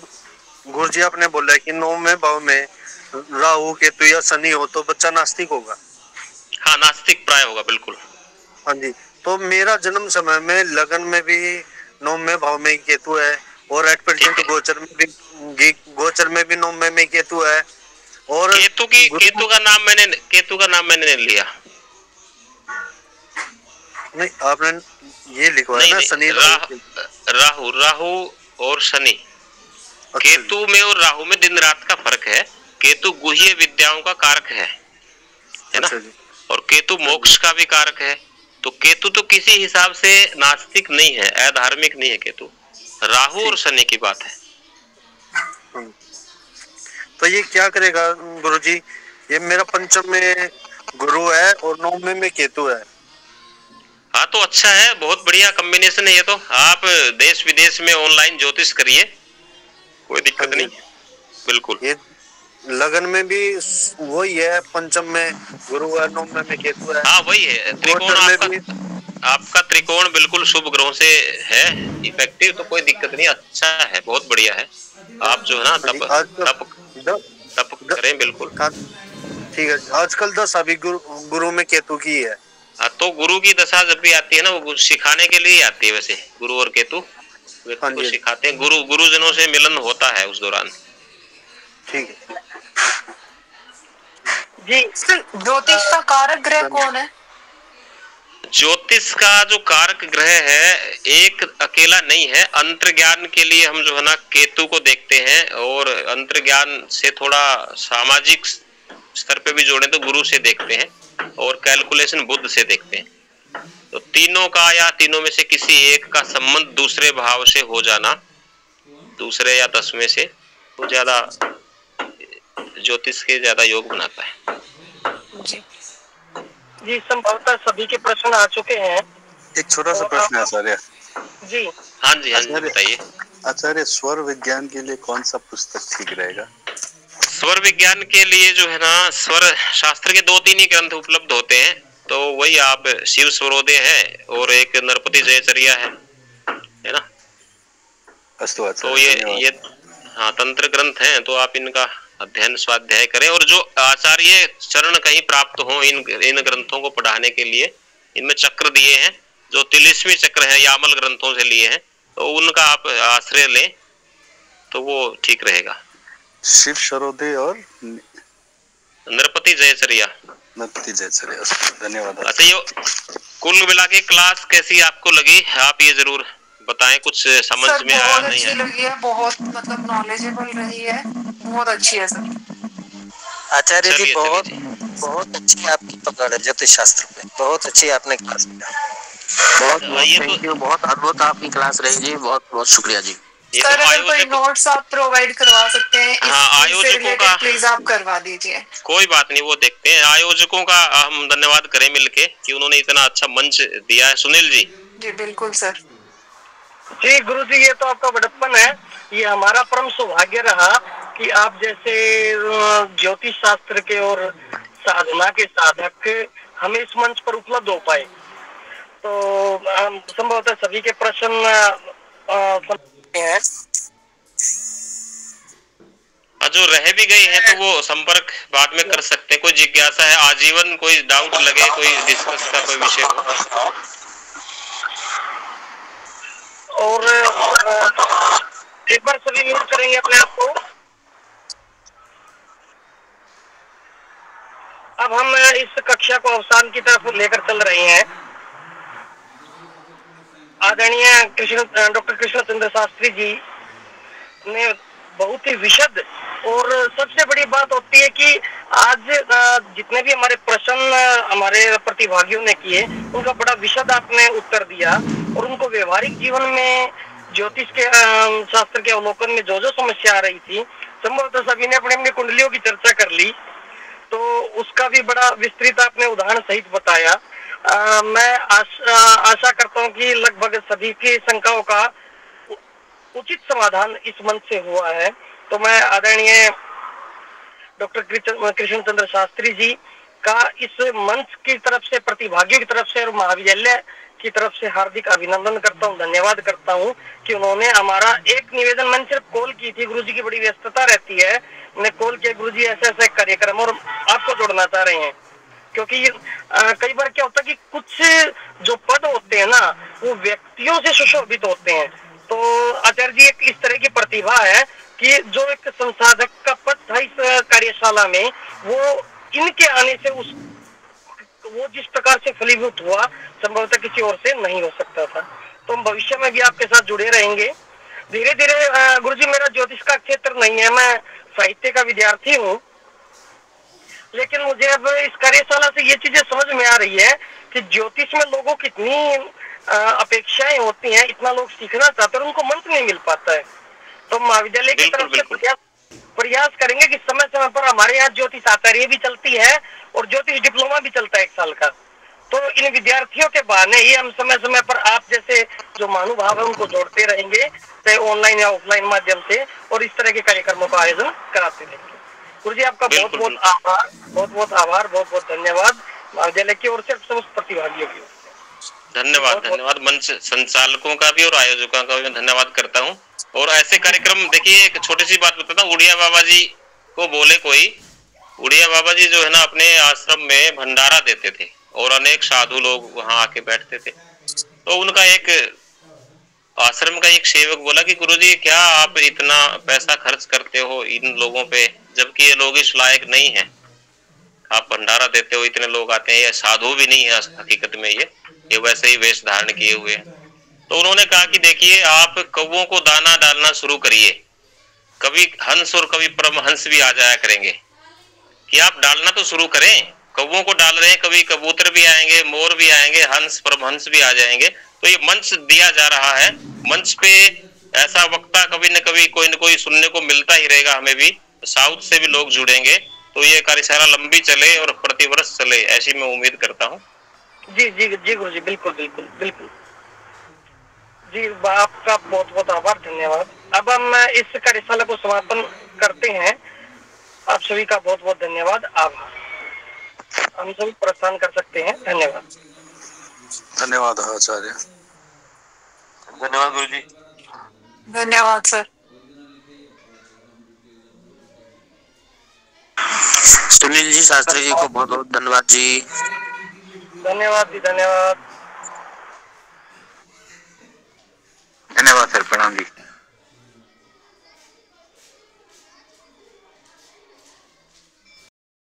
गुरु जी आपने बोला कि 9वें भाव में राहु केतु या शनि हो तो बच्चा नास्तिक होगा। हाँ, नास्तिक प्राय होगा, बिल्कुल। हाँ जी। तो मेरा जन्म समय में लगन में भी 9वें भाव में केतु है और एट प्रेजेंट गोचर में भी 9वें में केतु है। और केतु का नाम मैंने नहीं लिया। नहीं, आपने ये लिखवाया ना शनि राहु और शनि। केतु में और राहु में दिन रात का फर्क है। केतु गुह्य विद्याओं का कारक है ना, और केतु मोक्ष का भी कारक है। तो केतु तो किसी हिसाब से नास्तिक नहीं है, अधार्मिक नहीं है केतु। राहु और शनि की बात है। तो ये क्या करेगा गुरुजी? ये मेरा पंचम में गुरु है और 9वें में केतु है। हाँ, तो अच्छा है, बहुत बढ़िया कॉम्बिनेशन है ये तो। आप देश विदेश में ऑनलाइन ज्योतिष करिए, कोई दिक्कत नहीं। बिल्कुल। ये लगन में भी वही है, पंचम में गुरु है, 9वें में केतु है। हाँ वही है, त्रिकोण आपका त्रिकोण बिल्कुल शुभ ग्रहों से है इफेक्टिव, तो कोई दिक्कत नहीं, अच्छा है, बहुत बढ़िया है। आप जो है ना तप करें, बिल्कुल ठीक है। आजकल 10 अभी गुरु में केतु की है। हाँ, तो गुरु की दशा जब भी आती है ना, वो सिखाने के लिए आती है। वैसे गुरु और केतु व्यक्ति को सिखाते हैं, गुरुजनों से मिलन होता है उस दौरान। ठीक है जी। ज्योतिष का कारक ग्रह कौन है? ज्योतिष का जो कारक ग्रह है एक अकेला नहीं है। अंतर्ज्ञान के लिए हम जो है ना केतु को देखते हैं, और अंतर्ज्ञान से थोड़ा सामाजिक स्तर पे भी जोड़े तो गुरु से देखते हैं, और कैलकुलेशन बुध से देखते हैं। तो तीनों का या तीनों में से किसी एक का संबंध दूसरे भाव से हो जाना, दूसरे या 10वें से, तो ज्यादा ज्योतिष के ज्यादा योग बनाता है। जी, संभवतः सभी के प्रश्न आ चुके हैं। एक छोटा सा प्रश्न है आचार्य जी। हाँ जी बताइए। आचार्य, स्वर विज्ञान के लिए कौन सा पुस्तक ठीक रहेगा? स्वर विज्ञान के लिए जो है ना, स्वर शास्त्र के 2-3 ही ग्रंथ उपलब्ध होते हैं। तो वही आप शिव स्वरोदय है और एक नरपति जयचर्या है ना। तो ये हाँ तंत्र ग्रंथ हैं, तो आप इनका अध्ययन स्वाध्याय करें। और जो आचार्य चरण कहीं प्राप्त हो इन ग्रंथों को पढ़ाने के लिए, इनमें चक्र दिए हैं, जो 43वें चक्र है, यामल ग्रंथों से लिए हैं, तो उनका आप आश्रय लें तो वो ठीक रहेगा। शिव स्वरोदय और नरपति जयचर्या। धन्यवाद। अच्छा, ये कुल मिला के क्लास कैसी आपको लगी? आप ये जरूर बताएं, कुछ समझ में आया नहीं है? लगी है, बहुत मतलब नॉलेजेबल रही है, बहुत अच्छी है सर। आचार्य जी बहुत अच्छी आपकी पकड़ है ज्योतिष शास्त्र पे, बहुत अच्छी आपने क्लास दी। बहुत अद्भुत आपकी क्लास रही जी, बहुत बहुत शुक्रिया जी। सर अगर कोई नोट्स आप प्रोवाइड करवा सकते हैं आयोजकों का प्लीज आप करवा दीजिए। कोई बात नहीं, वो देखते हैं। आयोजकों का हम धन्यवाद करें मिलके कि उन्होंने इतना अच्छा मंच दिया है। सुनील जी। जी बिल्कुल सर। जी गुरु जी, ये तो आपका बड़प्पन है। ये हमारा परम सौभाग्य रहा कि आप जैसे ज्योतिष शास्त्र के और साधना के साधक हमें इस मंच पर उपलब्ध हो पाए। तो संभवतः सभी के प्रश्न हैं, जो रह भी गए हैं तो वो संपर्क बाद में कर सकते हैं। कोई जिज्ञासा है आजीवन, कोई डाउट लगे, कोई डिस्कस का कोई विषय हो, और एक बार सभी म्यूट करेंगे अपने आप को। अब हम इस कक्षा को अवसान की तरफ लेकर चल रहे हैं। आदरणीय डॉक्टर कृष्ण चंद्र शास्त्री जी ने बहुत ही विशद, और सबसे बड़ी बात होती है कि आज जितने भी हमारे प्रश्न हमारे प्रतिभागियों ने किए उनका बड़ा विशद आपने उत्तर दिया, और उनको व्यवहारिक जीवन में ज्योतिष के शास्त्र के अवलोकन में जो जो समस्या आ रही थी, संभवतः सभी ने अपने अपनी कुंडलियों की चर्चा कर ली, तो उसका भी बड़ा विस्तृत आपने उदाहरण सहित बताया। मैं आशा करता हूं कि लगभग सभी की शंकाओं का उचित समाधान इस मंच से हुआ है। तो मैं आदरणीय डॉक्टर कृष्ण चंद्र शास्त्री जी का इस मंच की तरफ से, प्रतिभागियों की तरफ से और महाविद्यालय की तरफ से हार्दिक अभिनंदन करता हूं, धन्यवाद करता हूं कि उन्होंने हमारा एक निवेदन, मैंने सिर्फ कॉल की थी, गुरुजी की बड़ी व्यस्तता रहती है, उन्हें कॉल किया गुरुजी ऐसे ऐसे कार्यक्रम और आपको जोड़ना चाह रहे हैं। क्योंकि कई बार क्या होता है कि कुछ जो पद होते हैं ना वो व्यक्तियों से सुशोभित होते हैं। तो आचार्य जी एक इस तरह की प्रतिभा है कि जो एक संसाधक का पद था इस कार्यशाला में, वो इनके आने से वो जिस प्रकार से फलीभूत हुआ संभवतः किसी और से नहीं हो सकता था। तो हम भविष्य में भी आपके साथ जुड़े रहेंगे धीरे धीरे। गुरुजी मेरा ज्योतिष का क्षेत्र नहीं है, मैं साहित्य का विद्यार्थी हूँ, लेकिन मुझे अब इस कार्यशाला से ये चीजें समझ में आ रही है कि ज्योतिष में लोगों की इतनी अपेक्षाएं होती हैं, इतना लोग सीखना चाहते हैं और उनको मंच नहीं मिल पाता है। तो महाविद्यालय की तरफ से प्रयास करेंगे कि समय समय पर हमारे यहाँ ज्योतिष आचार्य भी चलती है और ज्योतिष डिप्लोमा भी चलता है 1 साल का। तो इन विद्यार्थियों के बहाने ही हम समय समय पर आप जैसे जो महानुभाव है उनको जोड़ते रहेंगे, चाहे ऑनलाइन या ऑफलाइन माध्यम से, और इस तरह के कार्यक्रमों का आयोजन कराते रहेंगे। गुरुजी आपका बहुत बहुत आभार, बहुत बहुत आभार, बहुत बहुत धन्यवाद महाविद्यालय की ओर से, समस्त प्रतिभागियों की ओर से धन्यवाद। धन्यवाद मंच संचालकों का भी और आयोजकों का भी मैं धन्यवाद करता हूँ। और ऐसे कार्यक्रम, देखिए एक छोटी सी बात बताता हूँ, उड़िया बाबा जी को बोले कोई, उड़िया बाबा जी जो है ना अपने आश्रम में भंडारा देते थे और अनेक साधु लोग वहां आके बैठते थे। तो उनका एक आश्रम का एक सेवक बोला कि गुरुजी क्या आप इतना पैसा खर्च करते हो इन लोगों पे, जबकि ये लोग इस लायक नहीं है, आप भंडारा देते हो, इतने लोग आते हैं, ये साधु भी नहीं है हकीकत में, ये वैसे ही वेश धारण किए हुए हैं। तो उन्होंने कहा कि देखिए आप कौवों को दाना डालना शुरू करिए, कभी हंस और कभी परमहंस भी आ जाया करेंगे, कि आप डालना तो शुरू करें। कौवों को डाल रहे हैं, कभी कबूतर भी आएंगे, मोर भी आएंगे, हंस परमहंस भी आ जाएंगे। तो ये मंच दिया जा रहा है, मंच पे ऐसा वक्ता कभी न कभी कोई न कोई सुनने को मिलता ही रहेगा। हमें भी साउथ से भी लोग जुड़ेंगे, तो ये कार्यशाला लंबी चले और प्रतिवर्ष चले, ऐसी मैं उम्मीद करता हूँ। जी जी जी गुरु जी, बिल्कुल बिल्कुल बिल्कुल जी, आपका बहुत बहुत आभार, धन्यवाद। अब हम इस कार्यशाला को समापन करते हैं। आप सभी का बहुत बहुत धन्यवाद, आभार। हम सभी प्रस्थान कर सकते हैं। धन्यवाद। धन्यवाद आचार्य। धन्यवाद गुरु जी। धन्यवाद सर। सुनील जी शास्त्री जी को बहुत बहुत धन्यवाद जी। धन्यवाद जी, धन्यवाद। धन्यवाद सर, प्रणाम जी।